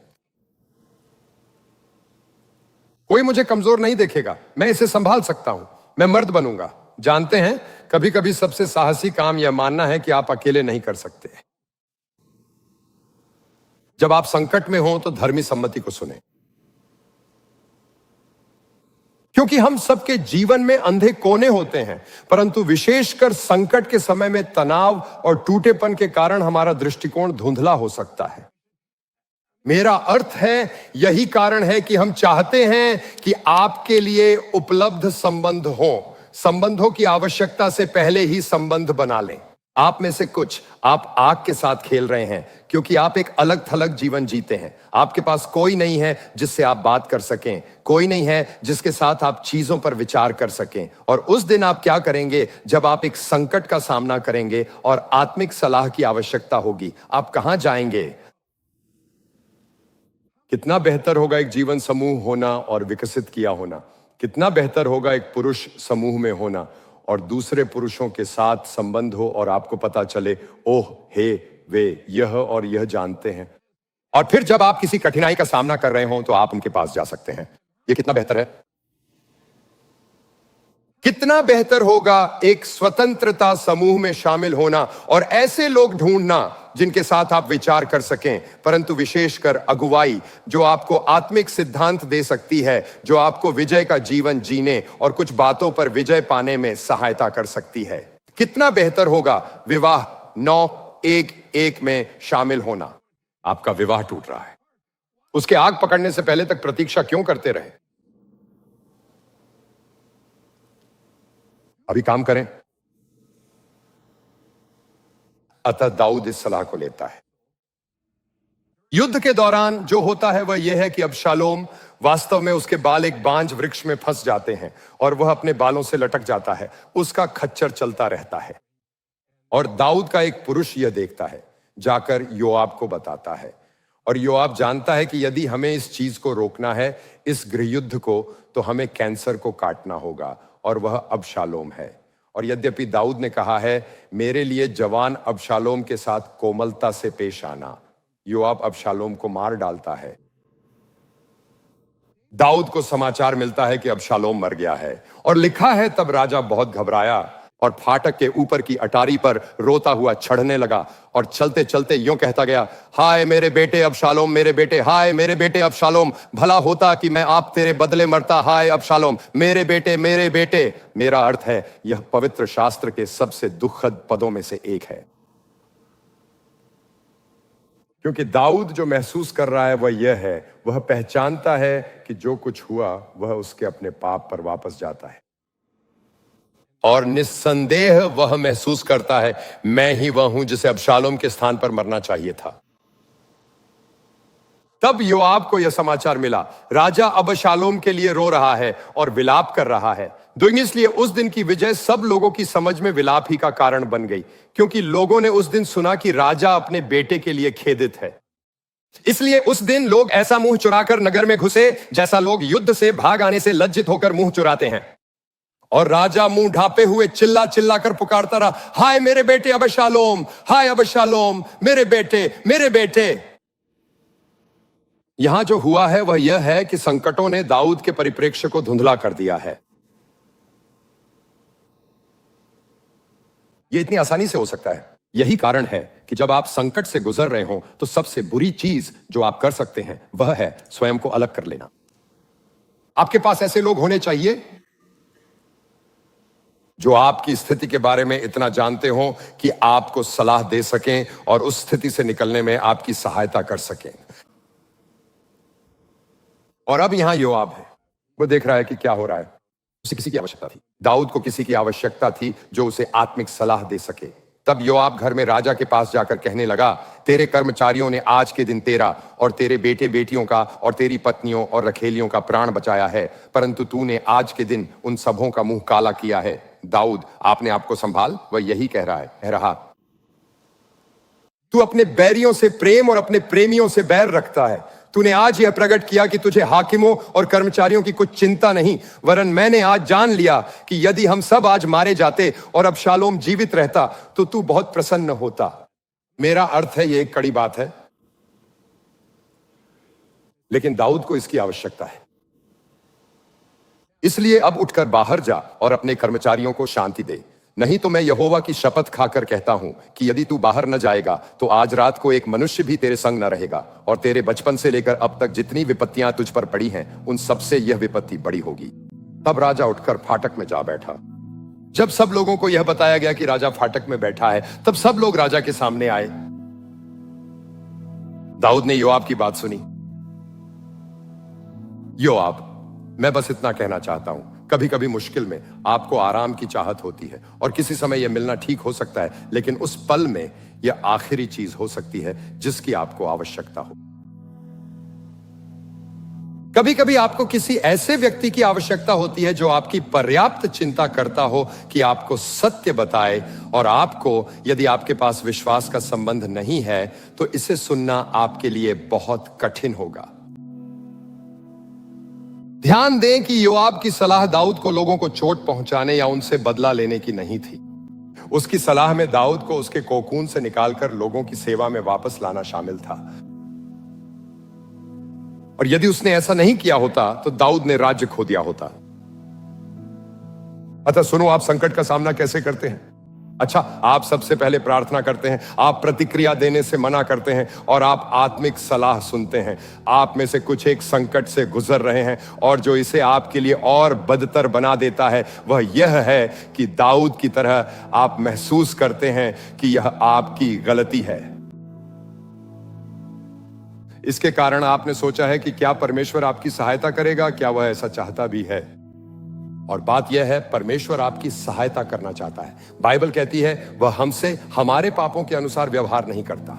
कोई मुझे कमजोर नहीं देखेगा, मैं इसे संभाल सकता हूं, मैं मर्द बनूंगा। जानते हैं कभी कभी सबसे साहसी काम यह मानना है कि आप अकेले नहीं कर सकते। जब आप संकट में हो तो धर्मी सम्मति को सुने, क्योंकि हम सबके जीवन में अंधे कोने होते हैं, परंतु विशेषकर संकट के समय में तनाव और टूटेपन के कारण हमारा दृष्टिकोण धुंधला हो सकता है। मेरा अर्थ है यही कारण है कि हम चाहते हैं कि आपके लिए उपलब्ध संबंध हो, संबंधों की आवश्यकता से पहले ही संबंध बना लें। आप में से कुछ आप आग के साथ खेल रहे हैं क्योंकि आप एक अलग थलग जीवन जीते हैं। आपके पास कोई नहीं है जिससे आप बात कर सकें, कोई नहीं है जिसके साथ आप चीजों पर विचार कर सकें। और उस दिन आप क्या करेंगे जब आप एक संकट का सामना करेंगे और आत्मिक सलाह की आवश्यकता होगी? आप कहां जाएंगे? कितना बेहतर होगा एक जीवन समूह होना और विकसित किया होना। कितना बेहतर होगा एक पुरुष समूह में होना और दूसरे पुरुषों के साथ संबंध हो और आपको पता चले, ओह हे, वे यह और यह जानते हैं। और फिर जब आप किसी कठिनाई का सामना कर रहे हो तो आप उनके पास जा सकते हैं। यह कितना बेहतर है? कितना बेहतर होगा एक स्वतंत्रता समूह में शामिल होना और ऐसे लोग ढूंढना जिनके साथ आप विचार कर सकें, परंतु विशेषकर अगुवाई जो आपको आत्मिक सिद्धांत दे सकती है, जो आपको विजय का जीवन जीने और कुछ बातों पर विजय पाने में सहायता कर सकती है। कितना बेहतर होगा विवाह 9-1-1 में शामिल होना। आपका विवाह टूट रहा है, उसके आग पकड़ने से पहले तक प्रतीक्षा क्यों करते रहे? अभी काम करें। अतः दाऊद इस सलाह को लेता है। युद्ध के दौरान जो होता है वह यह है कि अबशालोम वास्तव में उसके बाल एक बांज वृक्ष में फंस जाते हैं और वह अपने बालों से लटक जाता है। उसका खच्चर चलता रहता है और दाऊद का एक पुरुष यह देखता है, जाकर योआब को बताता है। और योआब जानता है कि यदि हमें इस चीज को रोकना है, इस गृहयुद्ध को, तो हमें कैंसर को काटना होगा और वह अबशालोम है। और यद्यपि दाऊद ने कहा है मेरे लिए जवान अबशालोम के साथ कोमलता से पेश आना, योआब अबशालोम को मार डालता है। दाऊद को समाचार मिलता है कि अबशालोम मर गया है और लिखा है तब राजा बहुत घबराया और फाटक के ऊपर की अटारी पर रोता हुआ चढ़ने लगा और चलते चलते यूं कहता गया, हाय मेरे बेटे अबशालोम, मेरे बेटे, हाय मेरे बेटे अबशालोम, भला होता कि मैं आप तेरे बदले मरता, हाय अबशालोम, मेरे बेटे, मेरे बेटे। मेरा अर्थ है यह पवित्र शास्त्र के सबसे दुखद पदों में से एक है, क्योंकि दाऊद जो महसूस कर रहा है वह यह है, वह पहचानता है कि जो कुछ हुआ वह उसके अपने पाप पर वापस जाता है और निस्संदेह वह महसूस करता है मैं ही वह हूं जिसे अबशालोम के स्थान पर मरना चाहिए था। तब योआब को यह समाचार मिला, राजा अबशालोम के लिए रो रहा है और विलाप कर रहा है। दो इसलिए उस दिन की विजय सब लोगों की समझ में विलाप ही का कारण बन गई, क्योंकि लोगों ने उस दिन सुना कि राजा अपने बेटे के लिए खेदित है। इसलिए उस दिन लोग ऐसा मुंह चुराकर नगर में घुसे जैसा लोग युद्ध से भाग आने से लज्जित होकर मुंह चुराते हैं। और राजा मुंह ढापे हुए चिल्ला चिल्ला कर पुकारता रहा, हाय मेरे बेटे अबशालोम, हाय अबशालोम, मेरे बेटे, मेरे बेटे। यहां जो हुआ है वह यह है कि संकटों ने दाऊद के परिप्रेक्ष्य को धुंधला कर दिया है। यह इतनी आसानी से हो सकता है। यही कारण है कि जब आप संकट से गुजर रहे हो तो सबसे बुरी चीज जो आप कर सकते हैं वह है स्वयं को अलग कर लेना। आपके पास ऐसे लोग होने चाहिए जो आपकी स्थिति के बारे में इतना जानते हो कि आपको सलाह दे सकें और उस स्थिति से निकलने में आपकी सहायता कर सकें। और अब यहां योआब है, वो देख रहा है कि क्या हो रहा है। उसे किसी की आवश्यकता थी, दाऊद को किसी की आवश्यकता थी जो उसे आत्मिक सलाह दे सके। तब योआब घर में राजा के पास जाकर कहने लगा, तेरे कर्मचारियों ने आज के दिन तेरा और तेरे बेटे बेटियों का और तेरी पत्नियों और रखेलियों का प्राण बचाया है, परंतु तूने आज के दिन उन सबों का मुंह काला किया है। दाऊद, आपने आपको संभाल। वह यही कह रहा तू अपने बैरियों से प्रेम और अपने प्रेमियों से बैर रखता है। तूने आज यह प्रकट किया कि तुझे हाकिमों और कर्मचारियों की कुछ चिंता नहीं, वरन मैंने आज जान लिया कि यदि हम सब आज मारे जाते और अबशालोम जीवित रहता तो तू बहुत प्रसन्न होता। मेरा अर्थ है, यह एक कड़ी बात है, लेकिन दाऊद को इसकी आवश्यकता है। इसलिए अब उठकर बाहर जा और अपने कर्मचारियों को शांति दे, नहीं तो मैं यहोवा की शपथ खाकर कहता हूं कि यदि तू बाहर न जाएगा तो आज रात को एक मनुष्य भी तेरे संग न रहेगा, और तेरे बचपन से लेकर अब तक जितनी विपत्तियां तुझ पर पड़ी हैं उन सबसे यह विपत्ति बड़ी होगी। तब राजा उठकर फाटक में जा बैठा। जब सब लोगों को यह बताया गया कि राजा फाटक में बैठा है, तब सब लोग राजा के सामने आए। दाऊद ने योआब की बात सुनी। योआब, मैं बस इतना कहना चाहता हूं, कभी कभी मुश्किल में आपको आराम की चाहत होती है और किसी समय यह मिलना ठीक हो सकता है, लेकिन उस पल में यह आखिरी चीज हो सकती है जिसकी आपको आवश्यकता हो। कभी कभी आपको किसी ऐसे व्यक्ति की आवश्यकता होती है जो आपकी पर्याप्त चिंता करता हो कि आपको सत्य बताए, और आपको, यदि आपके पास विश्वास का संबंध नहीं है तो इसे सुनना आपके लिए बहुत कठिन होगा। ध्यान दें कि योआब की सलाह दाऊद को लोगों को चोट पहुंचाने या उनसे बदला लेने की नहीं थी। उसकी सलाह में दाऊद को उसके कोकून से निकालकर लोगों की सेवा में वापस लाना शामिल था। और यदि उसने ऐसा नहीं किया होता तो दाऊद ने राज्य खो दिया होता। अतः सुनो, आप संकट का सामना कैसे करते हैं। अच्छा, आप सबसे पहले प्रार्थना करते हैं, आप प्रतिक्रिया देने से मना करते हैं और आप आत्मिक सलाह सुनते हैं। आप में से कुछ एक संकट से गुजर रहे हैं और जो इसे आपके लिए और बदतर बना देता है वह यह है कि दाऊद की तरह आप महसूस करते हैं कि यह आपकी गलती है। इसके कारण आपने सोचा है कि क्या परमेश्वर आपकी सहायता करेगा, क्या वह ऐसा चाहता भी है। और बात यह है, परमेश्वर आपकी सहायता करना चाहता है। बाइबल कहती है वह हमसे हमारे पापों के अनुसार व्यवहार नहीं करता।